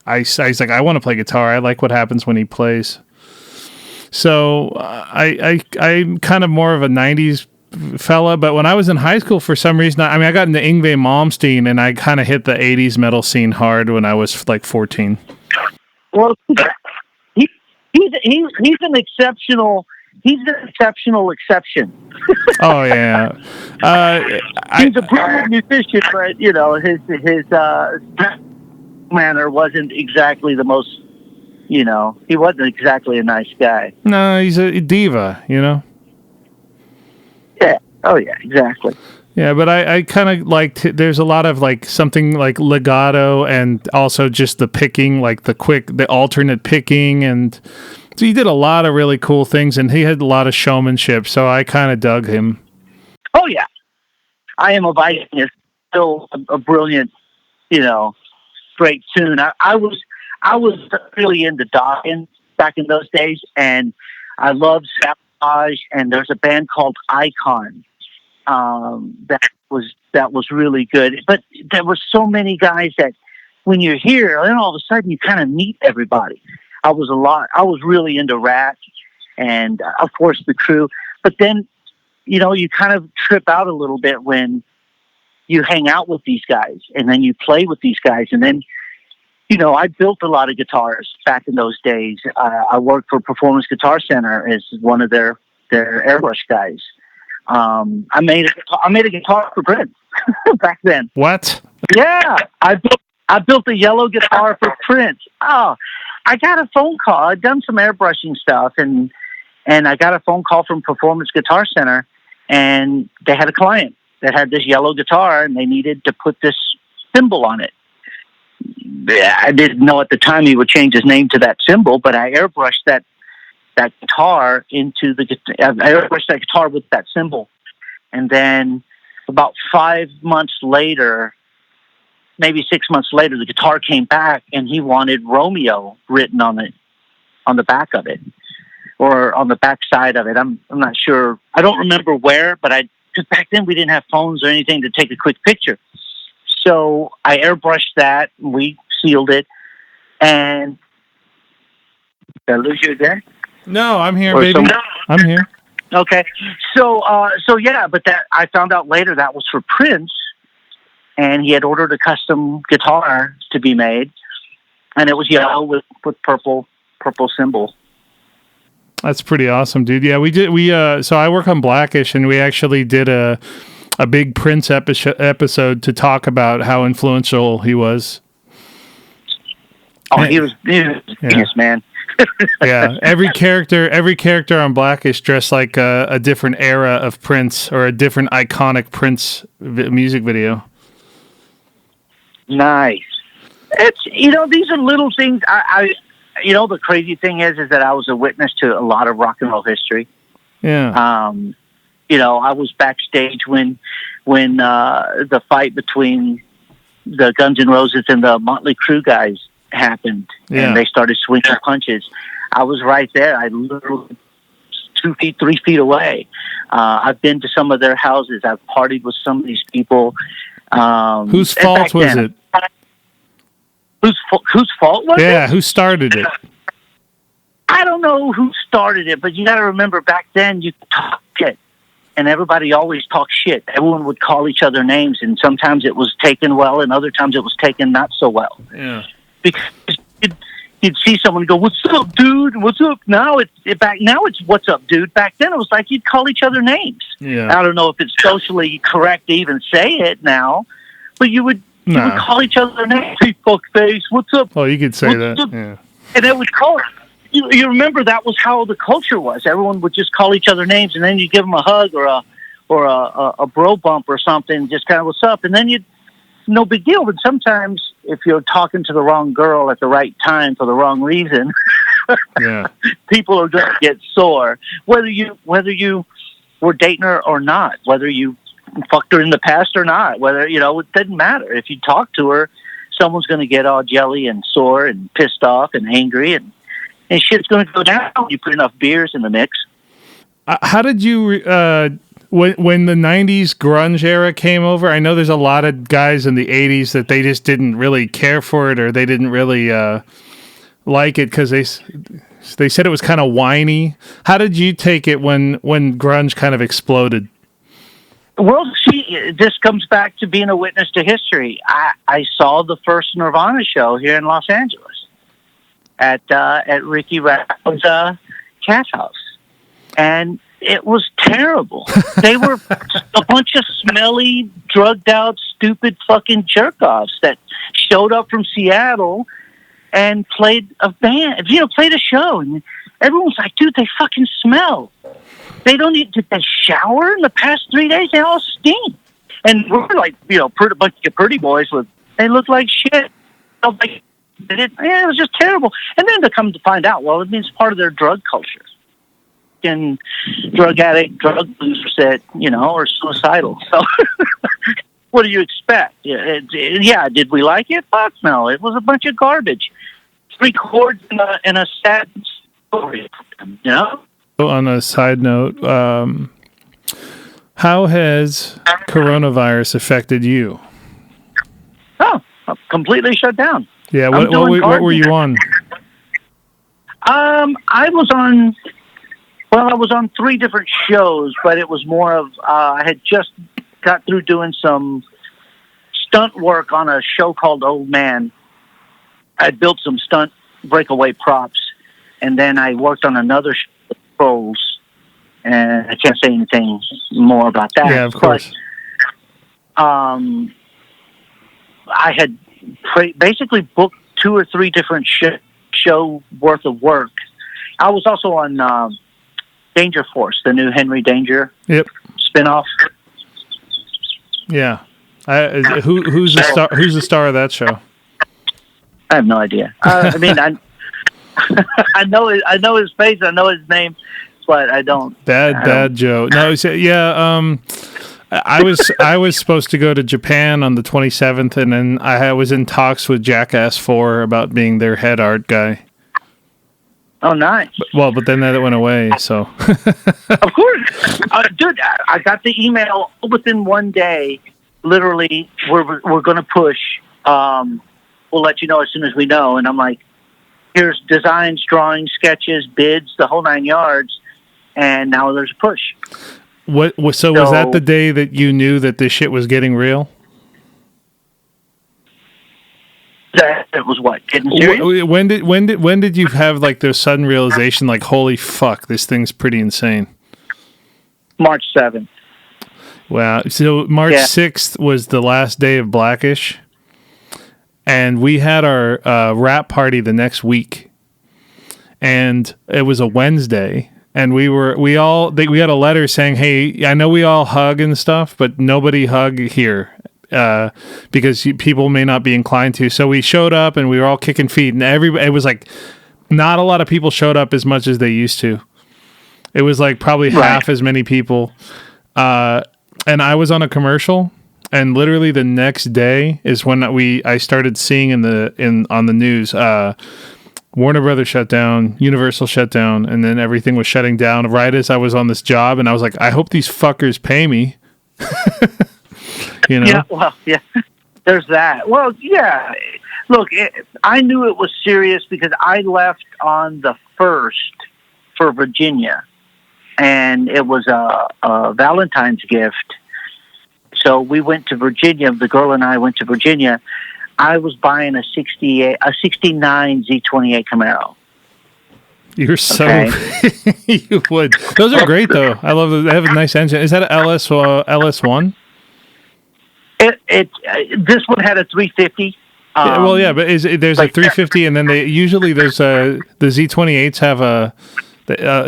was like, I want to play guitar. I like what happens when he plays. So I'm kind of more of a '90s fella, but when I was in high school, for some reason, I got into Yngwie Malmsteen, and I kind of hit the '80s metal scene hard when I was like 14. Well, he's an exceptional. He's an exceptional exception. Oh yeah, he's a brilliant musician, but you know his manner wasn't exactly the most. You know, he wasn't exactly a nice guy. No, he's a diva. You know. Yeah. Oh yeah. Exactly. Yeah, but I kind of liked. There's a lot of like something like legato, and also just the picking, like the alternate picking, and so he did a lot of really cool things, and he had a lot of showmanship. So I kind of dug him. Oh yeah, I Am a Viking is still a brilliant, you know, great tune. I was really into Dawkins back in those days, and I loved Sabotage. And there's a band called Icon that was really good. But there were so many guys that when you're here, then all of a sudden you kind of meet everybody. I was really into Rat and of course the Crew. But then, you know, you kind of trip out a little bit when you hang out with these guys and then you play with these guys. And then, you know, I built a lot of guitars back in those days. I worked for Performance Guitar Center as one of their airbrush guys. I made a guitar for Prince back then. What? Yeah, I built a yellow guitar for Prince. Oh, I got a phone call. I'd done some airbrushing stuff, and I got a phone call from Performance Guitar Center, and they had a client that had this yellow guitar, and they needed to put this symbol on it. I didn't know at the time he would change his name to that symbol, but I airbrushed that guitar into the I airbrushed that guitar with that symbol. And then about 5 months later, maybe 6 months later, the guitar came back and he wanted Romeo written on the back of it or on the back side of it. I'm not sure. I don't remember where, but because back then we didn't have phones or anything to take a quick picture. So I airbrushed that, and we sealed it, and did I lose you again? No, I'm here, baby. I'm here. Okay. So yeah, but that I found out later that was for Prince, and he had ordered a custom guitar to be made, and it was yellow with purple symbol. That's pretty awesome, dude. Yeah, we did. So I work on Blackish, and we actually did a big Prince episode to talk about how influential he was. Oh, he was genius, man. Yeah, every character on Blackish dressed like a different era of Prince or a different iconic Prince music video. Nice. It's these are little things. I the crazy thing is that I was a witness to a lot of rock and roll history. Yeah. I was backstage when the fight between the Guns N' Roses and the Motley Crue guys happened, and they started swinging punches. I was right there. I literally 2 feet, 3 feet away. I've been to some of their houses. I've partied with some of these people. Whose fault was it? Whose fault was it? Yeah, who started it? I don't know who started it, but you got to remember back then you talk shit, and everybody always talked shit. Everyone would call each other names, and sometimes it was taken well, and other times it was taken not so well. Yeah, because you'd see someone go, "What's up, dude? What's up?" Now it's "What's up, dude?" Back then it was like you'd call each other names. Yeah, I don't know if it's socially correct to even say it now, but you would call each other names. Hey, fuckface, what's up? Oh, you could say that. Up? Yeah, and they would call it. You remember that was how the culture was. Everyone would just call each other names, and then you give them a hug or a bro bump or something, just kind of "What's up?" And then no big deal. But sometimes if you're talking to the wrong girl at the right time for the wrong reason, yeah, people are going to get sore. Whether you were dating her or not, whether you fucked her in the past or not, whether it doesn't matter. If you talk to her, someone's going to get all jelly and sore and pissed off and angry, and shit's going to go down. You put enough beers in the mix. How did you when the 90s grunge era came over? I know there's a lot of guys in the 80s that they just didn't really care for it, or they didn't really like it because they said it was kind of whiny. How did you take it when grunge kind of exploded? Well, this comes back to being a witness to history. I saw the first Nirvana show here in Los Angeles at Ricky Rapo's cat house, and it was terrible. They were a bunch of smelly, drugged out, stupid fucking jerk-offs that showed up from Seattle and played a show. And everyone's like, dude, they fucking smell. They don't need to shower in the past 3 days. They all stink. And we're like, a bunch of pretty boys they look like shit. It was just terrible. And then to come to find out, well, it means part of their drug culture. And drug addict, drug users that, are suicidal. So what do you expect? Yeah, did we like it? Fuck no. It was a bunch of garbage. 3 chords in a sad story, On a side note, how has coronavirus affected you? Oh, completely shut down. Yeah, what were you on? I was on 3 different shows, but it was more of I had just got through doing some stunt work on a show called Old Man. I built some stunt breakaway props, and then I worked on another show with Trolls, and I can't say anything more about that. Yeah, of course. But, I had basically booked 2 or 3 different show worth of work. I was also on Danger Force, the new Henry Danger spinoff. Yeah, who's the star? Who's the star of that show? I have no idea. I mean, I know his face, I know his name, but I don't. Bad Joe. No, yeah. I was supposed to go to Japan on the 27th, and then I was in talks with Jackass 4 about being their head art guy. Oh, nice. But then that went away, so. Of course. Dude, I got the email within 1 day. Literally, we're going to push. We'll let you know as soon as we know. And I'm like, here's designs, drawings, sketches, bids, the whole 9 yards. And now there's a push. So was that the day that you knew that this shit was getting real? It was what? Getting serious? When did you have like the sudden realization, like, holy fuck, this thing's pretty insane? March 7th. Wow. So March 6th was the last day of Blackish, and we had our rap party the next week, and it was a Wednesday. And we had a letter saying, "Hey, I know we all hug and stuff, but nobody hug here because people may not be inclined to." So we showed up, and we were all kicking feet, and it was like not a lot of people showed up as much as they used to. It was like probably half as many people, and I was on a commercial, and literally the next day is when I started seeing on the news. Warner Brothers shut down, Universal shut down, and then everything was shutting down right as I was on this job, and I was like, I hope these fuckers pay me. Yeah, well, yeah. There's that. Well, yeah. Look, I knew it was serious because I left on the 1st for Virginia, and it was a Valentine's gift. So we went to Virginia. The girl and I went to Virginia. I was buying a 69 Z28 Camaro. You're so you would. Those are great though. I love them. They have a nice engine. Is that an LS1? This one had a 350. Yeah, well, yeah, but there's a 350, and then there's the Z28s have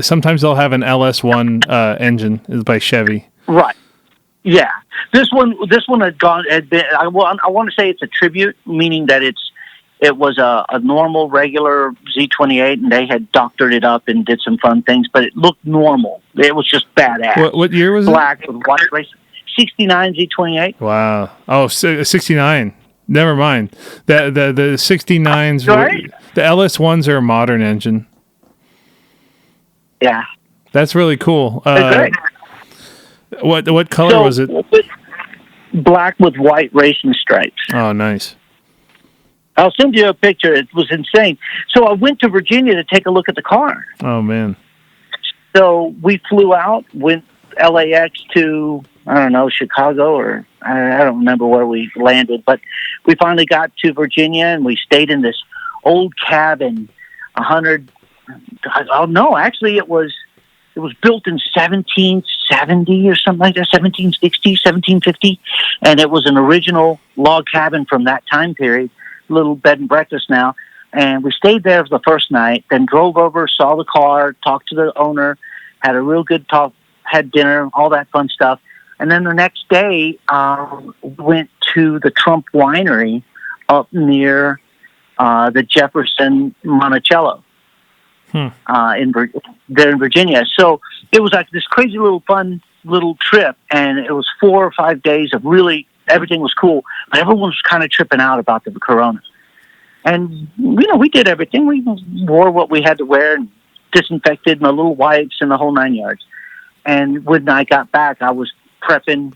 sometimes they'll have an LS1 engine by Chevy. Right. Yeah. This one had been. I want to say it's a tribute, meaning that it was a normal, regular Z28, and they had doctored it up and did some fun things, but it looked normal. It was just badass. What year was Black it? Black with white race. 69 Z28. Wow. Oh, 69. Never mind. The 69s. Right? The LS1s are a modern engine. Yeah. That's really cool. What color was it? Black with white racing stripes. Oh, nice. I'll send you a picture. It was insane. So I went to Virginia to take a look at the car. Oh, man. So we flew out, went LAX to, I don't know, Chicago, or I don't remember where we landed, but we finally got to Virginia, and we stayed in this old cabin, actually it was built in 1770 or something like that, 1760, 1750, and it was an original log cabin from that time period, little bed and breakfast now, and we stayed there for the first night, then drove over, saw the car, talked to the owner, had a real good talk, had dinner, all that fun stuff, and then the next day went to the Trump Winery up near the Jefferson Monticello. There in Virginia. So it was like this crazy fun little trip, and it was 4 or 5 days of really, everything was cool, but everyone was kind of tripping out about the corona. And, we did everything. We wore what we had to wear and disinfected and the little wipes and the whole 9 yards. And when I got back, I was prepping,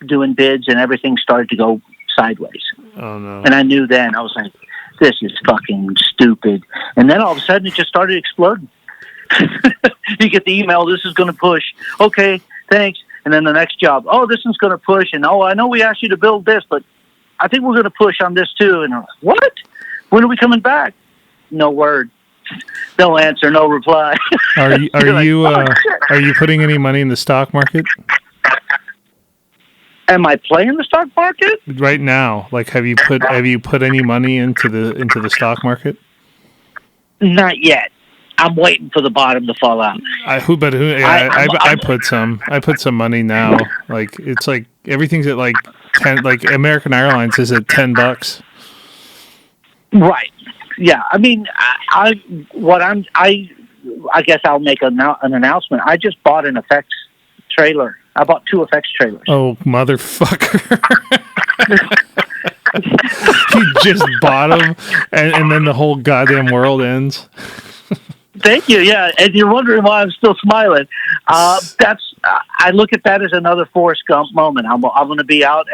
doing bids, and everything started to go sideways. Oh, no. And I knew then, I was like, this is fucking stupid. And then all of a sudden it just started exploding. You get the email, this is going to push. Okay, thanks. And then the next job, oh, this one's going to push. And I know we asked you to build this, but I think we're going to push on this too. And I'm like, what? When are we coming back? No word. No answer, no reply. Are you putting any money in the stock market? Am I playing the stock market right now? Like, have you put any money into the stock market? Not yet. I'm waiting for the bottom to fall out. I put some. I put some money now. Like, it's like everything's at like 10. Like American Airlines is at $10. Right. Yeah. I mean, I guess I'll make an announcement. I just bought an effects trailer. I bought 2 effects trailers. Oh, motherfucker. You just bought them, and then the whole goddamn world ends. Thank you. Yeah, and you're wondering why I'm still smiling. I look at that as another Forrest Gump moment. I'm going to be out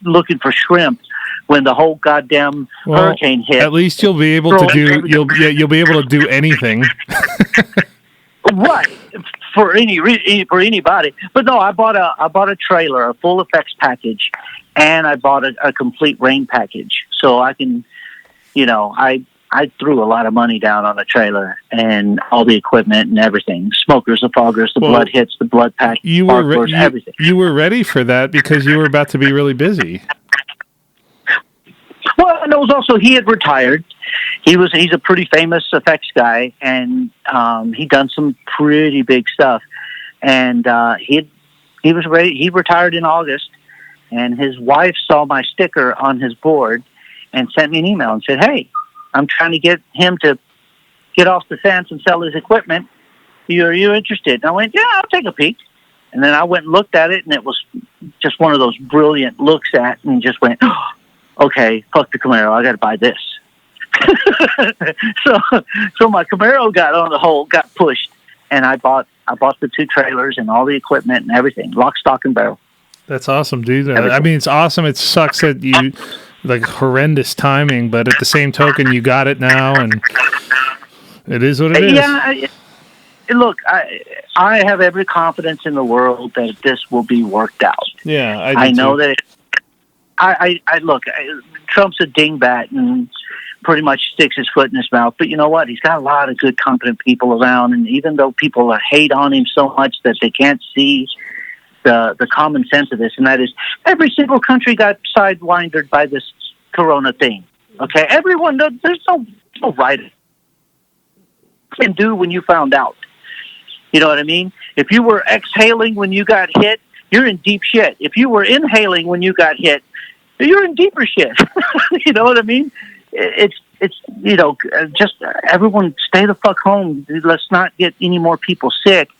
looking for shrimp when the whole goddamn hurricane hits. At least you'll be able to do you'll be able to do anything. Right. For anybody, but no, I bought a trailer, a full effects package, and I bought a complete rain package, so I can, I threw a lot of money down on a trailer and all the equipment and everything, smokers, the foggers, the blood hits, the blood pack, everything. You were ready for that because you were about to be really busy. Well, and it was also, he had retired. He's a pretty famous effects guy, and he'd done some pretty big stuff. And he was ready. He retired in August, and his wife saw my sticker on his board and sent me an email and said, "Hey, I'm trying to get him to get off the fence and sell his equipment. Are you interested?" And I went, "Yeah, I'll take a peek." And then I went and looked at it, and it was just one of those brilliant looks at, and just went, "Oh, okay, fuck the Camaro. I got to buy this." so my Camaro got pushed, and I bought the 2 trailers and all the equipment and everything, lock, stock, and barrel. That's awesome, dude. I mean, it's awesome. It sucks that you, like, horrendous timing, but at the same token, you got it now, and it is what it is. Yeah, look, I have every confidence in the world that this will be worked out. Yeah, I know that. I look. Trump's a dingbat and pretty much sticks his foot in his mouth. But you know what? He's got a lot of good, competent people around, and even though people hate on him so much that they can't see the common sense of this, and that is every single country got sidewindered by this corona thing. Okay, everyone. There's no right can do when you found out. You know what I mean? If you were exhaling when you got hit, you're in deep shit. If you were inhaling when you got hit, you're in deeper shit. You know what I mean? It's just everyone stay the fuck home. Let's not get any more people sick.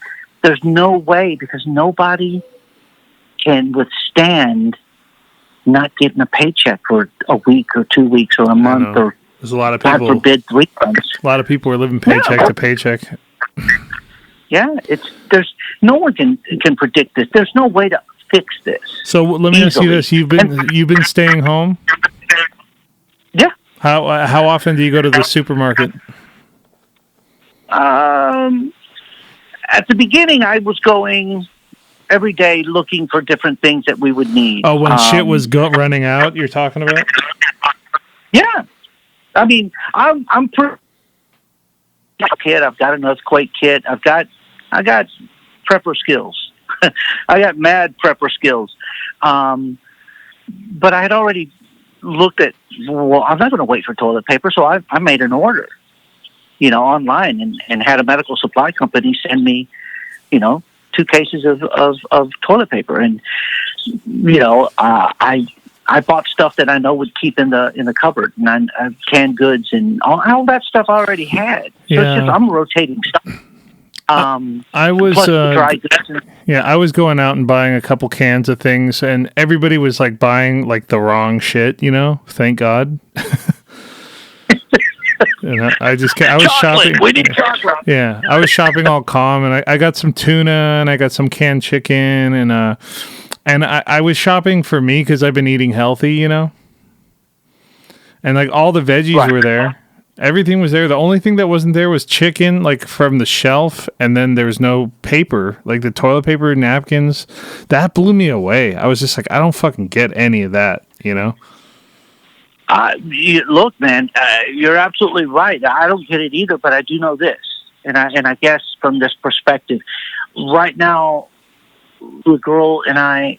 There's no way, because nobody can withstand not getting a paycheck for a week or 2 weeks or a month or, there's a lot of people, God forbid, 3 months. A lot of people are living paycheck to paycheck. Yeah, there's no one can predict this. There's no way to fix this. So let me ask you this: you've been staying home? Yeah. How often do you go to the supermarket? At the beginning, I was going every day looking for different things that we would need. Oh, when shit was running out, you're talking about? Yeah, I mean, I'm pretty kid. I've got an earthquake kit. I got prepper skills. I got mad prepper skills. But I had already looked at, well, I'm not going to wait for toilet paper, so I made an order, online and had a medical supply company send me, 2 cases of toilet paper. And, I bought stuff that I know would keep in the cupboard, and canned goods and all that stuff I already had. So yeah. It's just I'm rotating stuff. I was plus dry goods. I was going out and buying a couple cans of things, and everybody was like buying like the wrong shit. Thank God. And I was shopping. We need chocolate. Yeah, I was shopping all calm, and I got some tuna, and I got some canned chicken, and I was shopping for me because I've been eating healthy, and like all the veggies were there. Everything was there. The only thing that wasn't there was chicken, like from the shelf, and then there was no paper, like the toilet paper, napkins. That blew me away. I was just like, I don't fucking get any of that, Look, man, you're absolutely right. I don't get it either, but I do know this, and I guess from this perspective, right now, the girl and I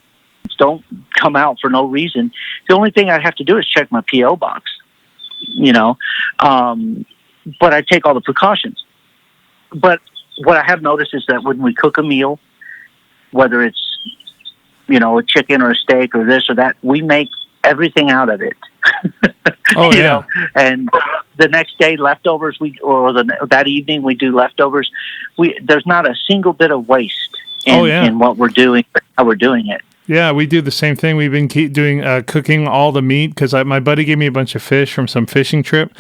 don't come out for no reason. The only thing I have to do is check my P.O. box, but I take all the precautions. But what I have noticed is that when we cook a meal, whether it's, a chicken or a steak or this or that, we make everything out of it. Oh, yeah. And the next day leftovers, that evening we do leftovers. There's not a single bit of waste in what we're doing, how we're doing it. Yeah, we do the same thing. We've been doing cooking all the meat because my buddy gave me a bunch of fish from some fishing trip.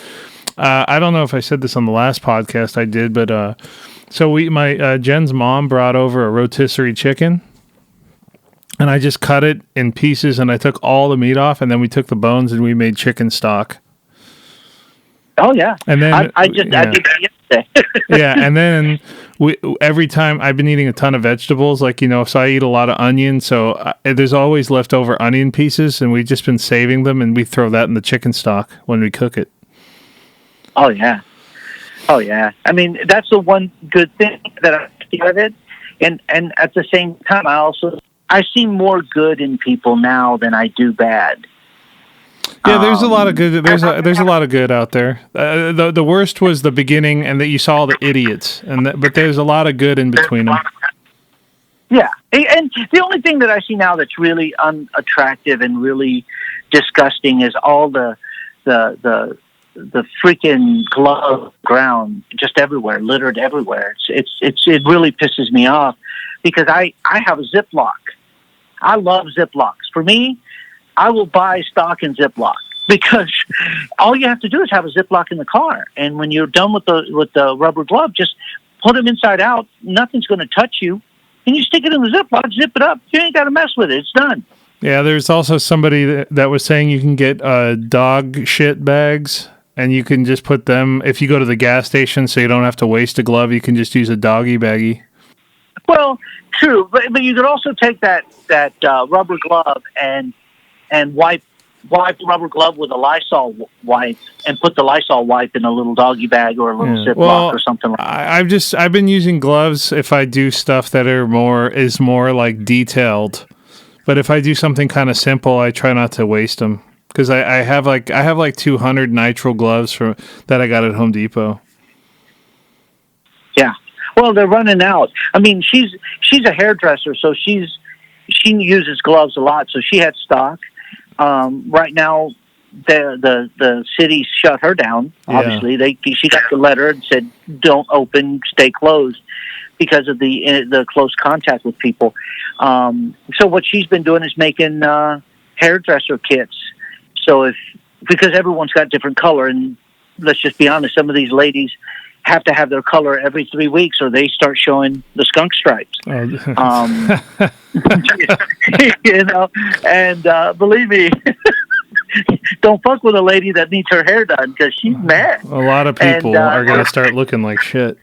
I don't know if I said this on the last podcast I did, but my Jen's mom brought over a rotisserie chicken, and I just cut it in pieces, and I took all the meat off, and then we took the bones and we made chicken stock. Oh yeah, and then I did that yesterday. Yeah, and then every time I've been eating a ton of vegetables, so I eat a lot of onion, so there's always leftover onion pieces, and we've just been saving them, and we throw that in the chicken stock when we cook it. Oh yeah. I mean, that's the one good thing that I see of it, and at the same time, I see more good in people now than I do bad. Yeah, there's a lot of good. There's a lot of good out there. The worst was the beginning, and that you saw the idiots, but there's a lot of good in between them. Yeah, and the only thing that I see now that's really unattractive and really disgusting is all the freaking glove ground just everywhere, littered everywhere. It really pisses me off because I have a Ziploc. I love Ziplocs. For me, I will buy stock in Ziploc. because all you have to do is have a Ziploc in the car, and when you're done with the rubber glove, just put them inside out. Nothing's going to touch you, and you stick it in the Ziploc, zip it up. You ain't got to mess with it. It's done. Yeah, there's also somebody that was saying you can get dog shit bags, and you can just put them, if you go to the gas station, so you don't have to waste a glove, you can just use a doggy baggie. Well, true, but you could also take that rubber glove and wipe the rubber glove with a Lysol wipe and put the Lysol wipe in a little doggy bag or a little Ziploc or something like that. I've been using gloves if I do stuff that is more like detailed. But if I do something kind of simple, I try not to waste them, because I have like 200 nitrile gloves that I got at Home Depot. Yeah, well, they're running out. I mean, she's a hairdresser, so she uses gloves a lot. So she had stock. Right now, the city shut her down. Obviously, she got the letter and said, "Don't open, stay closed," because of the close contact with people. So what she's been doing is making hairdresser kits. So because everyone's got different color, and let's just be honest, some of these ladies have to have their color every 3 weeks, or they start showing the skunk stripes. You know, and believe me, don't fuck with a lady that needs her hair done, because she's mad. A lot of people are going to start looking like shit.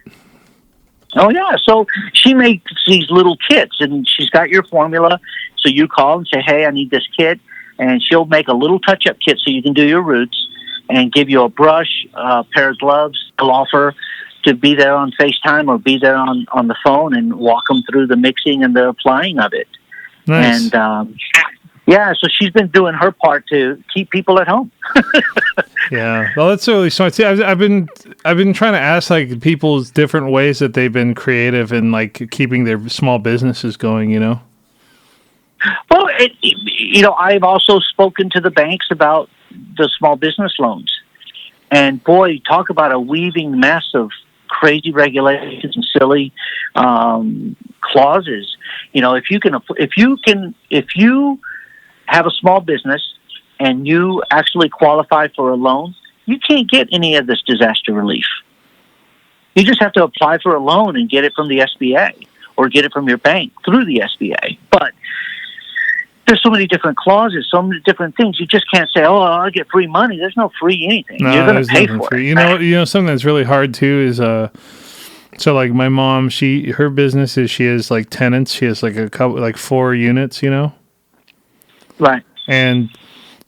Oh, yeah. So she makes these little kits, and she's got your formula. So you call and say, "Hey, I need this kit." And she'll make a little touch-up kit so you can do your roots, and give you a brush, a pair of gloves. She'll offer to be there on FaceTime or be there on the phone and walk them through the mixing and the applying of it. Nice. And, so she's been doing her part to keep people at home. Yeah, well, that's really smart. See, I've been trying to ask like people's different ways that they've been creative in like keeping their small businesses going. You know. Well, I've also spoken to the banks about the small business loans, and boy, talk about a weaving mess of crazy regulations and silly clauses. You know, if you have a small business and you actually qualify for a loan, you can't get any of this disaster relief. You just have to apply for a loan and get it from the SBA or get it from your bank through the SBA. But there's so many different clauses, so many different things. You just can't say, "Oh, I'll get free money." There's no free anything. No, you're going to pay for free. it. You know, something that's really hard too is so like my mom, her business is she has like tenants. She has like a couple, like 4 units, you know. Right. And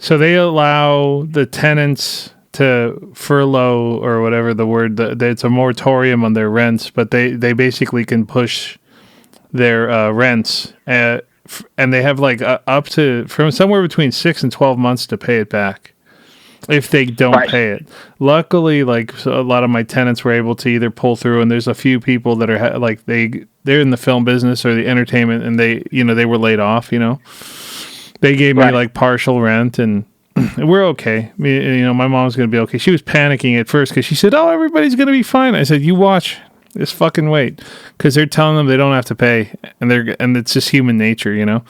so they allow the tenants to furlough or whatever the word, it's a moratorium on their rents, but they basically can push their rents, and they have like up to from somewhere between 6 and 12 months to pay it back if they don't pay it. Luckily, like a lot of my tenants were able to either pull through, and there's a few people that are like they're in the film business or the entertainment, and they were laid off, you know. They gave me like partial rent, and we're okay. My mom's going to be okay. She was panicking at first because she said, "Oh, everybody's going to be fine." I said, "You watch. Just fucking wait." Because they're telling them they don't have to pay, and it's just human nature, you know.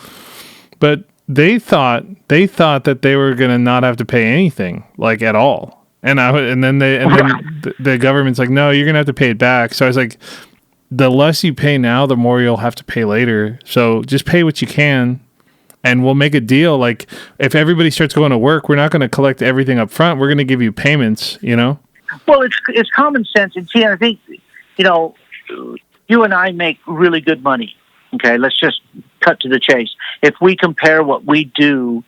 But they thought that they were going to not have to pay anything, like at all. And then the government's like, "No, you're going to have to pay it back." So I was like, the less you pay now, the more you'll have to pay later. So just pay what you can. And we'll make a deal. Like, if everybody starts going to work, we're not going to collect everything up front. We're going to give you payments, you know? Well, it's common sense. And see, I think, you and I make really good money. Okay, let's just cut to the chase. If we compare what we do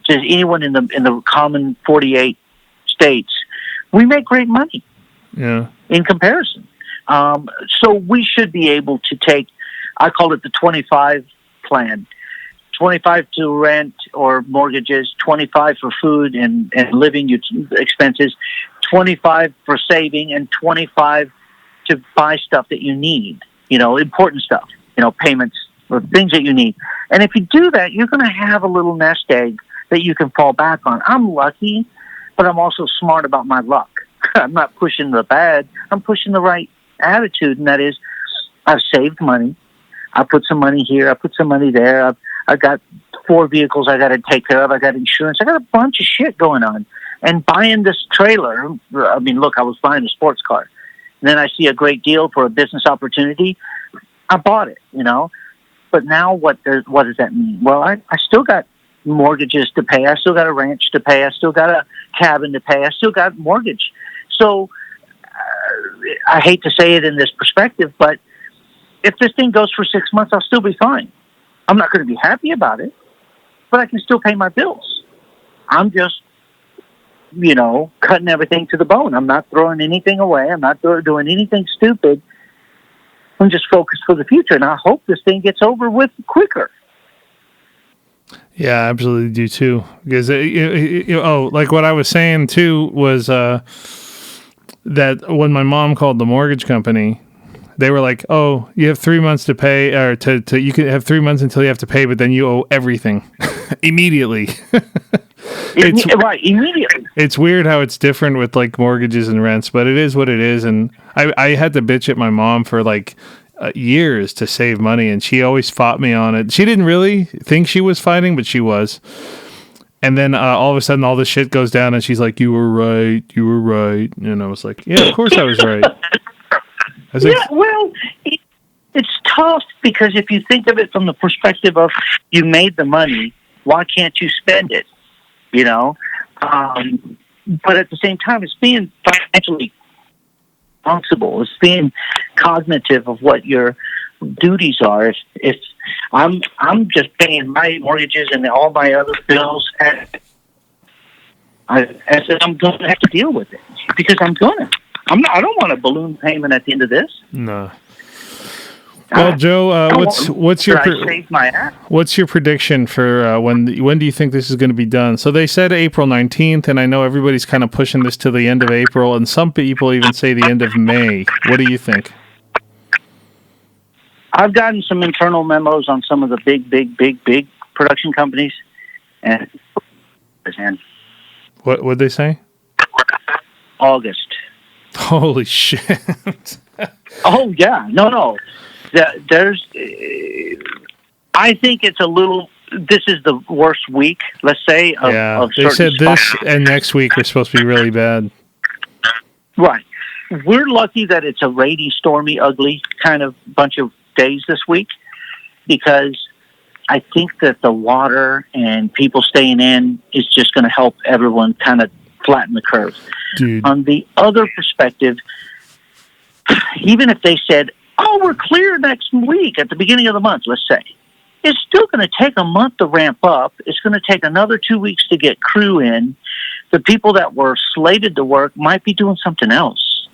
to anyone in the common 48 states, we make great money. Yeah. In comparison. So we should be able to take, I call it the 25 plan. 25 to rent or mortgages, 25 for food and living expenses, 25 for saving, and 25 to buy stuff that you need, important stuff, payments or things that you need. And if you do that, you're going to have a little nest egg that you can fall back on. I'm lucky, but I'm also smart about my luck. I'm not pushing the bad. I'm pushing the right attitude, and that is I've saved money. I put some money here. I put some money there. I got 4 vehicles I got to take care of. I got insurance. I got a bunch of shit going on. And buying this trailer, I mean, look, I was buying a sports car. And then I see a great deal for a business opportunity. I bought it, you know. But now what does that mean? Well, I still got mortgages to pay. I still got a ranch to pay. I still got a cabin to pay. I still got mortgage. So I hate to say it in this perspective, but if this thing goes for 6 months, I'll still be fine. I'm not going to be happy about it, but I can still pay my bills. I'm just, you know, cutting everything to the bone. I'm not throwing anything away. I'm not doing anything stupid. I'm just focused for the future, and I hope this thing gets over with quicker. Yeah, I absolutely do too. Because like what I was saying too was that when my mom called the mortgage company, they were like, "Oh, you have 3 months to pay, or to you can have 3 months until you have to pay, but then you owe everything immediately." Right, immediately. It's weird how it's different with like mortgages and rents, but it is what it is. And I had to bitch at my mom for like years to save money, and she always fought me on it. She didn't really think she was fighting, but she was. And then all of a sudden, all this shit goes down, and she's like, "You were right. You were right." And I was like, "Yeah, of course I was right." Well, it's tough because if you think of it from the perspective of you made the money, why can't you spend it? You know? But at the same time, it's being financially responsible. It's being cognitive of what your duties are. If I'm just paying my mortgages and all my other bills, I said I'm going to have to deal with it because I'm going to. I don't want a balloon payment at the end of this. No. Well, Joe, what's your prediction for when do you think this is going to be done? So they said April 19th, and I know everybody's kind of pushing this to the end of April, and some people even say the end of May. What do you think? I've gotten some internal memos on some of the big production companies, and what would they say? August. Holy shit! Oh yeah, no. There's. I think it's a little. This is the worst week, let's say. Of they said this and next week are supposed to be really bad. Right. We're lucky that it's a rainy, stormy, ugly kind of bunch of days this week, because I think that the water and people staying in is just going to help everyone kind of flatten the curve. Dude. On the other perspective, even if they said, "Oh, we're clear next week at the beginning of the month," let's say, it's still going to take a month to ramp up. It's going to take another 2 weeks to get crew in. The people that were slated to work might be doing something else.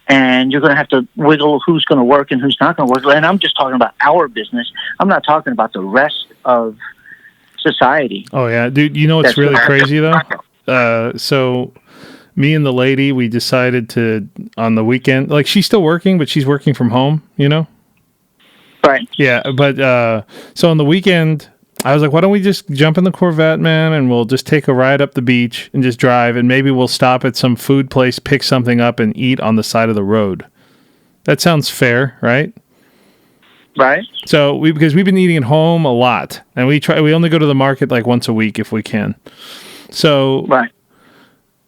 And you're going to have to wiggle who's going to work and who's not going to work. And I'm just talking about our business. I'm not talking about the rest of society. Oh, yeah. Dude, you know what's really crazy, though? So me and the lady, we decided to, on the weekend, like she's still working, but she's working from home, you know? Right. Yeah, but so on the weekend, I was like, why don't we just jump in the Corvette, man, and we'll just take a ride up the beach and just drive, and maybe we'll stop at some food place, pick something up, and eat on the side of the road. That sounds fair, right? Right. So because we've been eating at home a lot, and we only go to the market like once a week if we can. So right.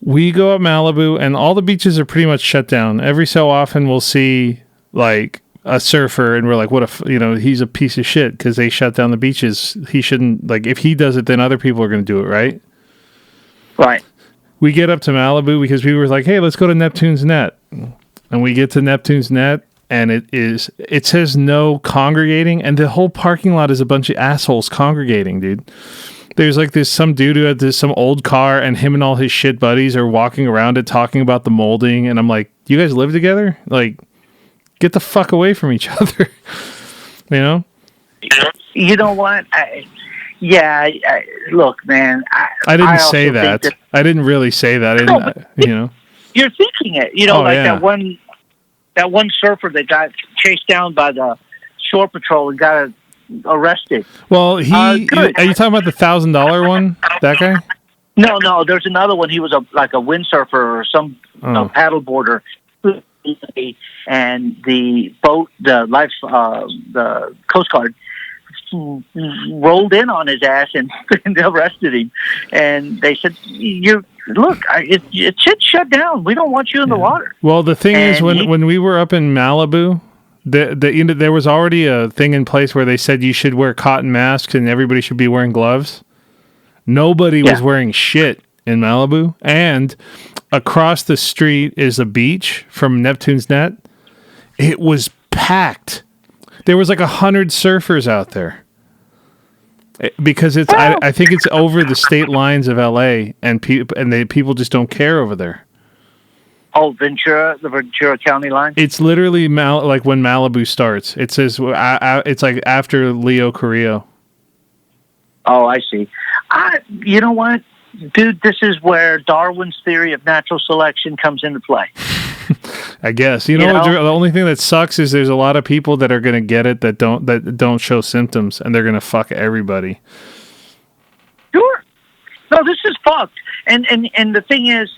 We go up Malibu, and all the beaches are pretty much shut down. Every so often, we'll see like a surfer, and we're like, "What if he's a piece of shit because they shut down the beaches? He shouldn't. Like, if he does it, then other people are going to do it, right?" Right. We get up to Malibu because we were like, "Hey, let's go to Neptune's Net," and we get to Neptune's Net, and it says no congregating, and the whole parking lot is a bunch of assholes congregating, dude. There's some dude who had some old car, and him and all his shit buddies are walking around it talking about the molding, and I'm like, you guys live together? Like, get the fuck away from each other. You know? You know what? Look, man. I didn't say that. I didn't really say that. You're thinking it. That one surfer that got chased down by the shore patrol and got arrested. Well, are you talking about the $1,000 one? That guy? No. There's another one. He was like a windsurfer or some paddleboarder, and the boat, the Coast Guard, rolled in on his ass and, and arrested him. And they said, it's shut down. We don't want you in the water. Well, the thing is, when we were up in Malibu, there was already a thing in place where they said you should wear cotton masks and everybody should be wearing gloves. Nobody was wearing shit in Malibu. And across the street is a beach from Neptune's Net. It was packed. There was like 100 surfers out there. Because I think it's over the state lines of LA, and people just don't care over there. Oh, the Ventura County line? It's literally like when Malibu starts. It says it's like after Leo Carrillo. Oh, I see. You know what, dude? This is where Darwin's theory of natural selection comes into play. I guess you know the only thing that sucks is there's a lot of people that are going to get it that don't show symptoms, and they're going to fuck everybody. Sure. No, this is fucked. And the thing is,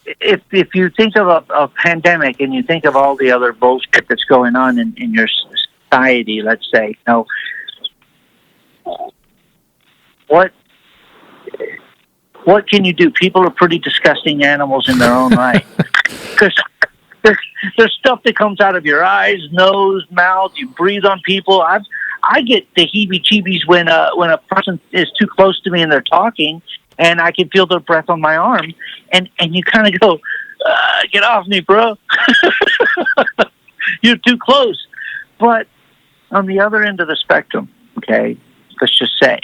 if you think of a pandemic and you think of all the other bullshit that's going on in your society, let's say, what can you do? People are pretty disgusting animals in their own right. Because there's stuff that comes out of your eyes, nose, mouth. You breathe on people. I get the heebie-jeebies when a person is too close to me and they're talking, and I can feel their breath on my arm, and you kind of go, "Get off me, bro! You're too close." But on the other end of the spectrum, okay, let's just say,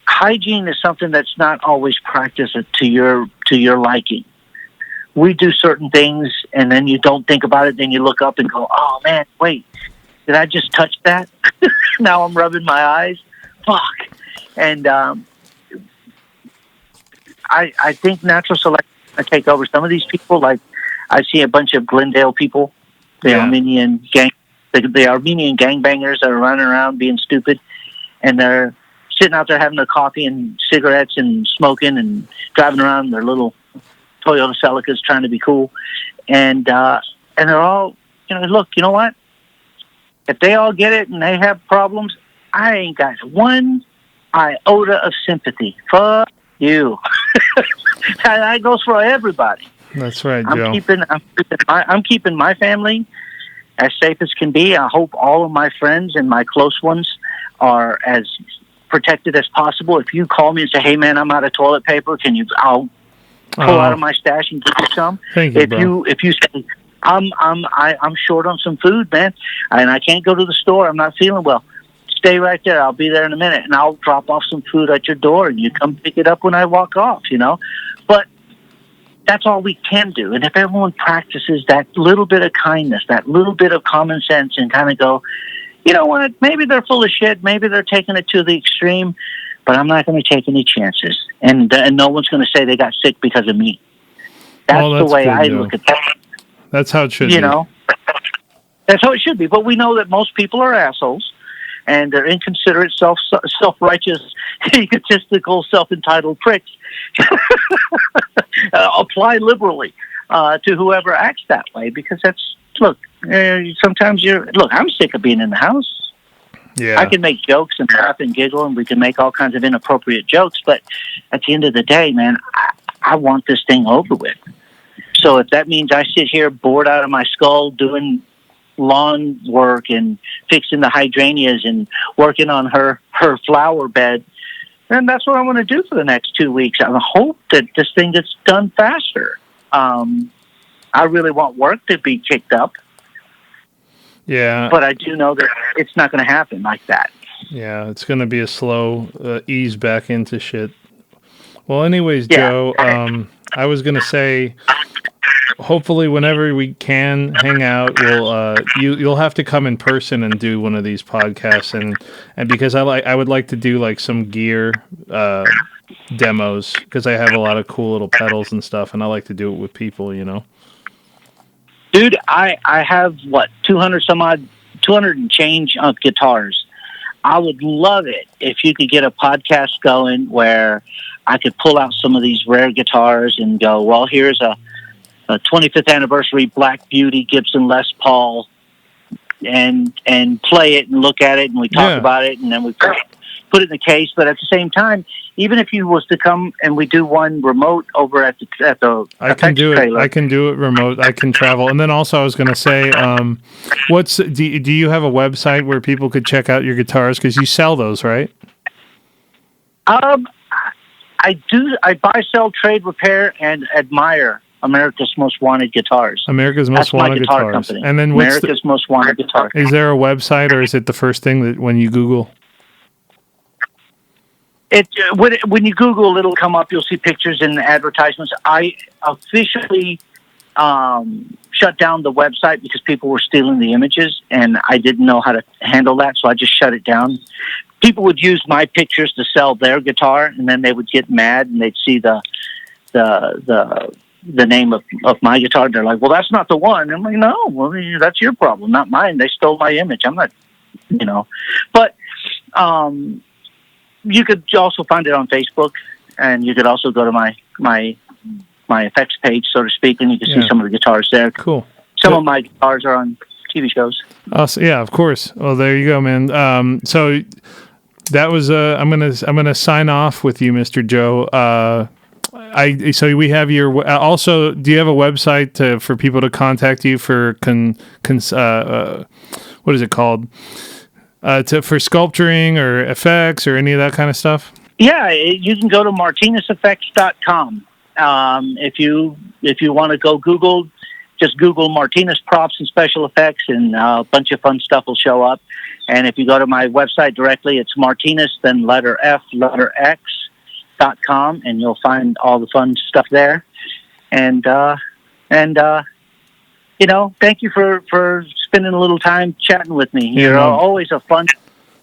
hygiene is something that's not always practiced to your liking. We do certain things, and then you don't think about it. Then you look up and go, "Oh man, wait, did I just touch that?" Now I'm rubbing my eyes. Fuck. And I think natural selection will take over some of these people. Like I see a bunch of Glendale people, the Armenian gangbangers that are running around being stupid, and they're sitting out there having their coffee and cigarettes and smoking and driving around in their little Toyota Celicas trying to be cool. And they're all, look, you know what? If they all get it and they have problems, I ain't got one iota of sympathy. Fuck you. That goes for everybody. That's right, Joe. I'm keeping my family as safe as can be. I hope all of my friends and my close ones are as protected as possible. If you call me and say, "Hey man, I'm out of toilet paper, I'll pull out of my stash and give you some." Thank you, bro. If you say, I'm short on some food, man, and I can't go to the store, I'm not feeling well, stay right there. I'll be there in a minute, and I'll drop off some food at your door, and you come pick it up when I walk off, But that's all we can do. And if everyone practices that little bit of kindness, that little bit of common sense, and kind of go, you know what, maybe they're full of shit, maybe they're taking it to the extreme, but I'm not going to take any chances. And no one's going to say they got sick because of me. That's the way I look at that. That's how it should be. That's how it should be. But we know that most people are assholes, and they're inconsiderate, self-righteous, egotistical, self-entitled pricks. Apply liberally to whoever acts that way, because sometimes I'm sick of being in the house. Yeah. I can make jokes and laugh and giggle, and we can make all kinds of inappropriate jokes, but at the end of the day, man, I want this thing over with. So if that means I sit here bored out of my skull doing lawn work and fixing the hydrangeas and working on her flower bed, then that's what I want to do for the next 2 weeks. I hope that this thing gets done faster. I really want work to be kicked up. Yeah. But I do know that it's not going to happen like that. Yeah, it's going to be a slow ease back into shit. Well, anyways, Joe, I was going to say, hopefully whenever we can hang out, you'll have to come in person and do one of these podcasts, and because I would like to do like some gear demos, because I have a lot of cool little pedals and stuff, and I like to do it with people, Dude, I have 200 and change of guitars. I would love it if you could get a podcast going where I could pull out some of these rare guitars and go, well, here's a 25th anniversary Black Beauty Gibson Les Paul, and play it and look at it, and we talk about it, and then we put it in the case. But at the same time, even if you was to come and we do one remote over at the I can do trailer. I can do it remote. I can travel. And then also I was going to say, do you have a website where people could check out your guitars? Because you sell those, right? I do. I buy, sell, trade, repair, and admire America's Most Wanted Guitars. America's Most Wanted Guitars. Company. And then America's Most Wanted Guitars. Is there a website, or is it the first thing that when you Google? When you Google, it'll come up. You'll see pictures and advertisements. I officially shut down the website because people were stealing the images, and I didn't know how to handle that, so I just shut it down. People would use my pictures to sell their guitar, and then they would get mad, and they'd see the name of my guitar, and they're like, "Well, that's not the one." And I'm like, "No, well, that's your problem, not mine. They stole my image. I'm not, But you could also find it on Facebook, and you could also go to my effects page, so to speak, and you can see some of the guitars there. Cool. Some of my guitars are on TV shows. Yeah, of course. Well, there you go, man. So that was I'm gonna sign off with you, Mr. Joe. So we have your also. Do you have a website for people to contact you for what is it called? For sculpturing or effects or any of that kind of stuff? Yeah, you can go to martinezeffects.com. If you want to go Google, just Google Martinez props and special effects, and a bunch of fun stuff will show up. And if you go to my website directly, it's Martinez, then letter F, letter X.com, and you'll find all the fun stuff there. And thank you for spending a little time chatting with me. You're always a fun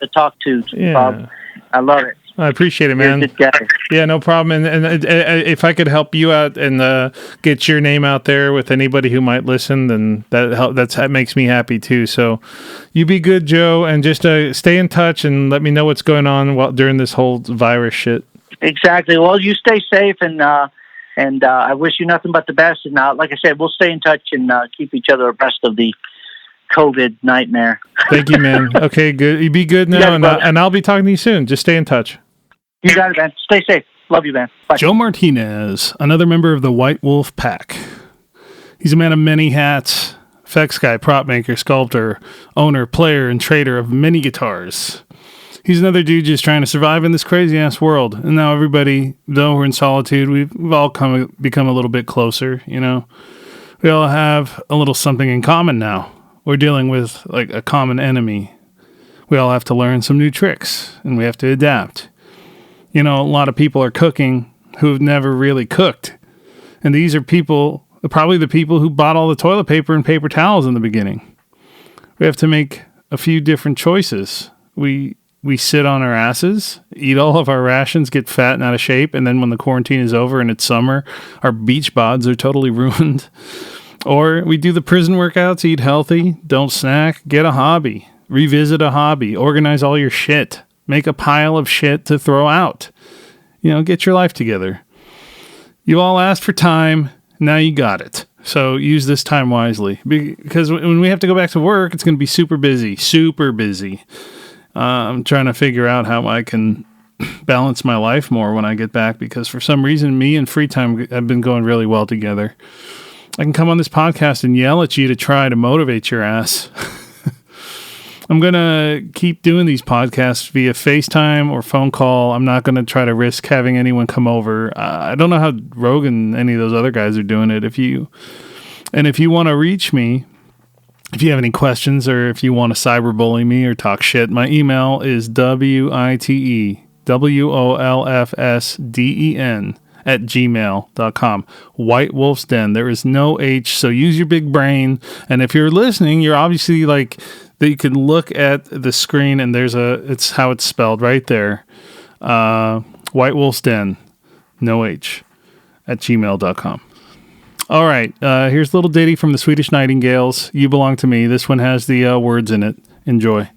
to talk to, Bob. I love it. I appreciate it, man. You're a good guy. Yeah, no problem. And if I could help you out and get your name out there with anybody who might listen, then that makes me happy too. So you be good, Joe, and just stay in touch and let me know what's going on during this whole virus shit. Exactly. Well, you stay safe, and I wish you nothing but the best. And like I said, we'll stay in touch and keep each other abreast of the COVID nightmare. Thank you, man. Okay, good. You be good now, and I'll be talking to you soon. Just stay in touch. You got it, man. Stay safe. Love you, man. Bye. Joe Martinez, another member of the Witewolf pack. He's a man of many hats. Effects guy, prop maker, sculptor, owner, player, and trader of many guitars. He's another dude just trying to survive in this crazy-ass world. And now everybody, though we're in solitude, we've all become a little bit closer, We all have a little something in common now. We're dealing with, like, a common enemy. We all have to learn some new tricks, and we have to adapt. A lot of people are cooking who've never really cooked. And these are probably the people who bought all the toilet paper and paper towels in the beginning. We have to make a few different choices. We sit on our asses, eat all of our rations, get fat and out of shape, and then when the quarantine is over and it's summer, our beach bods are totally ruined. Or we do the prison workouts, eat healthy, don't snack, get a hobby, revisit a hobby, organize all your shit, make a pile of shit to throw out. Get your life together. You all asked for time, now you got it. So use this time wisely. Because when we have to go back to work, it's going to be super busy. I'm trying to figure out how I can balance my life more when I get back, because for some reason, me and free time have been going really well together. I can come on this podcast and yell at you to try to motivate your ass. I'm going to keep doing these podcasts via FaceTime or phone call. I'm not going to try to risk having anyone come over. I don't know how Rogan and any of those other guys are doing it. If you want to reach me, if you have any questions or if you want to cyberbully me or talk shit, my email is witewolfsden@gmail.com. White Wolf's Den. There is no H, so use your big brain. And if you're listening, you're obviously like that. You can look at the screen and it's how it's spelled right there. White Wolf's Den, no H, @gmail.com. All right, here's a little ditty from the Swedish Nightingales. You Belong to Me. This one has the words in it. Enjoy.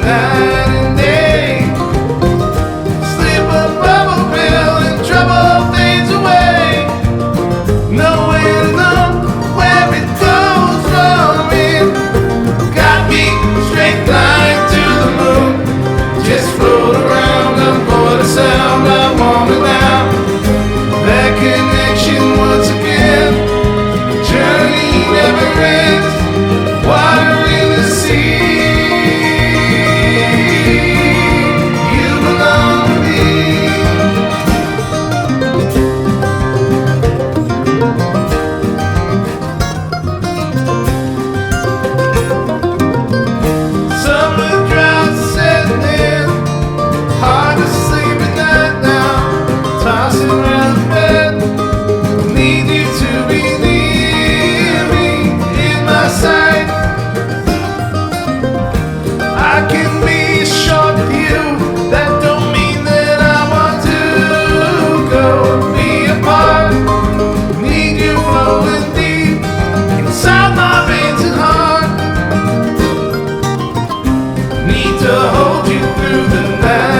night and day. Sleep a bubble pill and trouble fades away. No way to know where it goes from here. Got me straight line to the moon. Just float around, I'm for the sound, I want it now. That connection once again. Journey never ends. Water in the sea. You belong to me. Summer drought setting in. Hard to sleep at night now. Tossing around the bed. Need you to be near me, in my sight. I can be short with you. That don't mean that I want to go be apart. Need you flowing deep inside my veins and heart. Need to hold you through the night.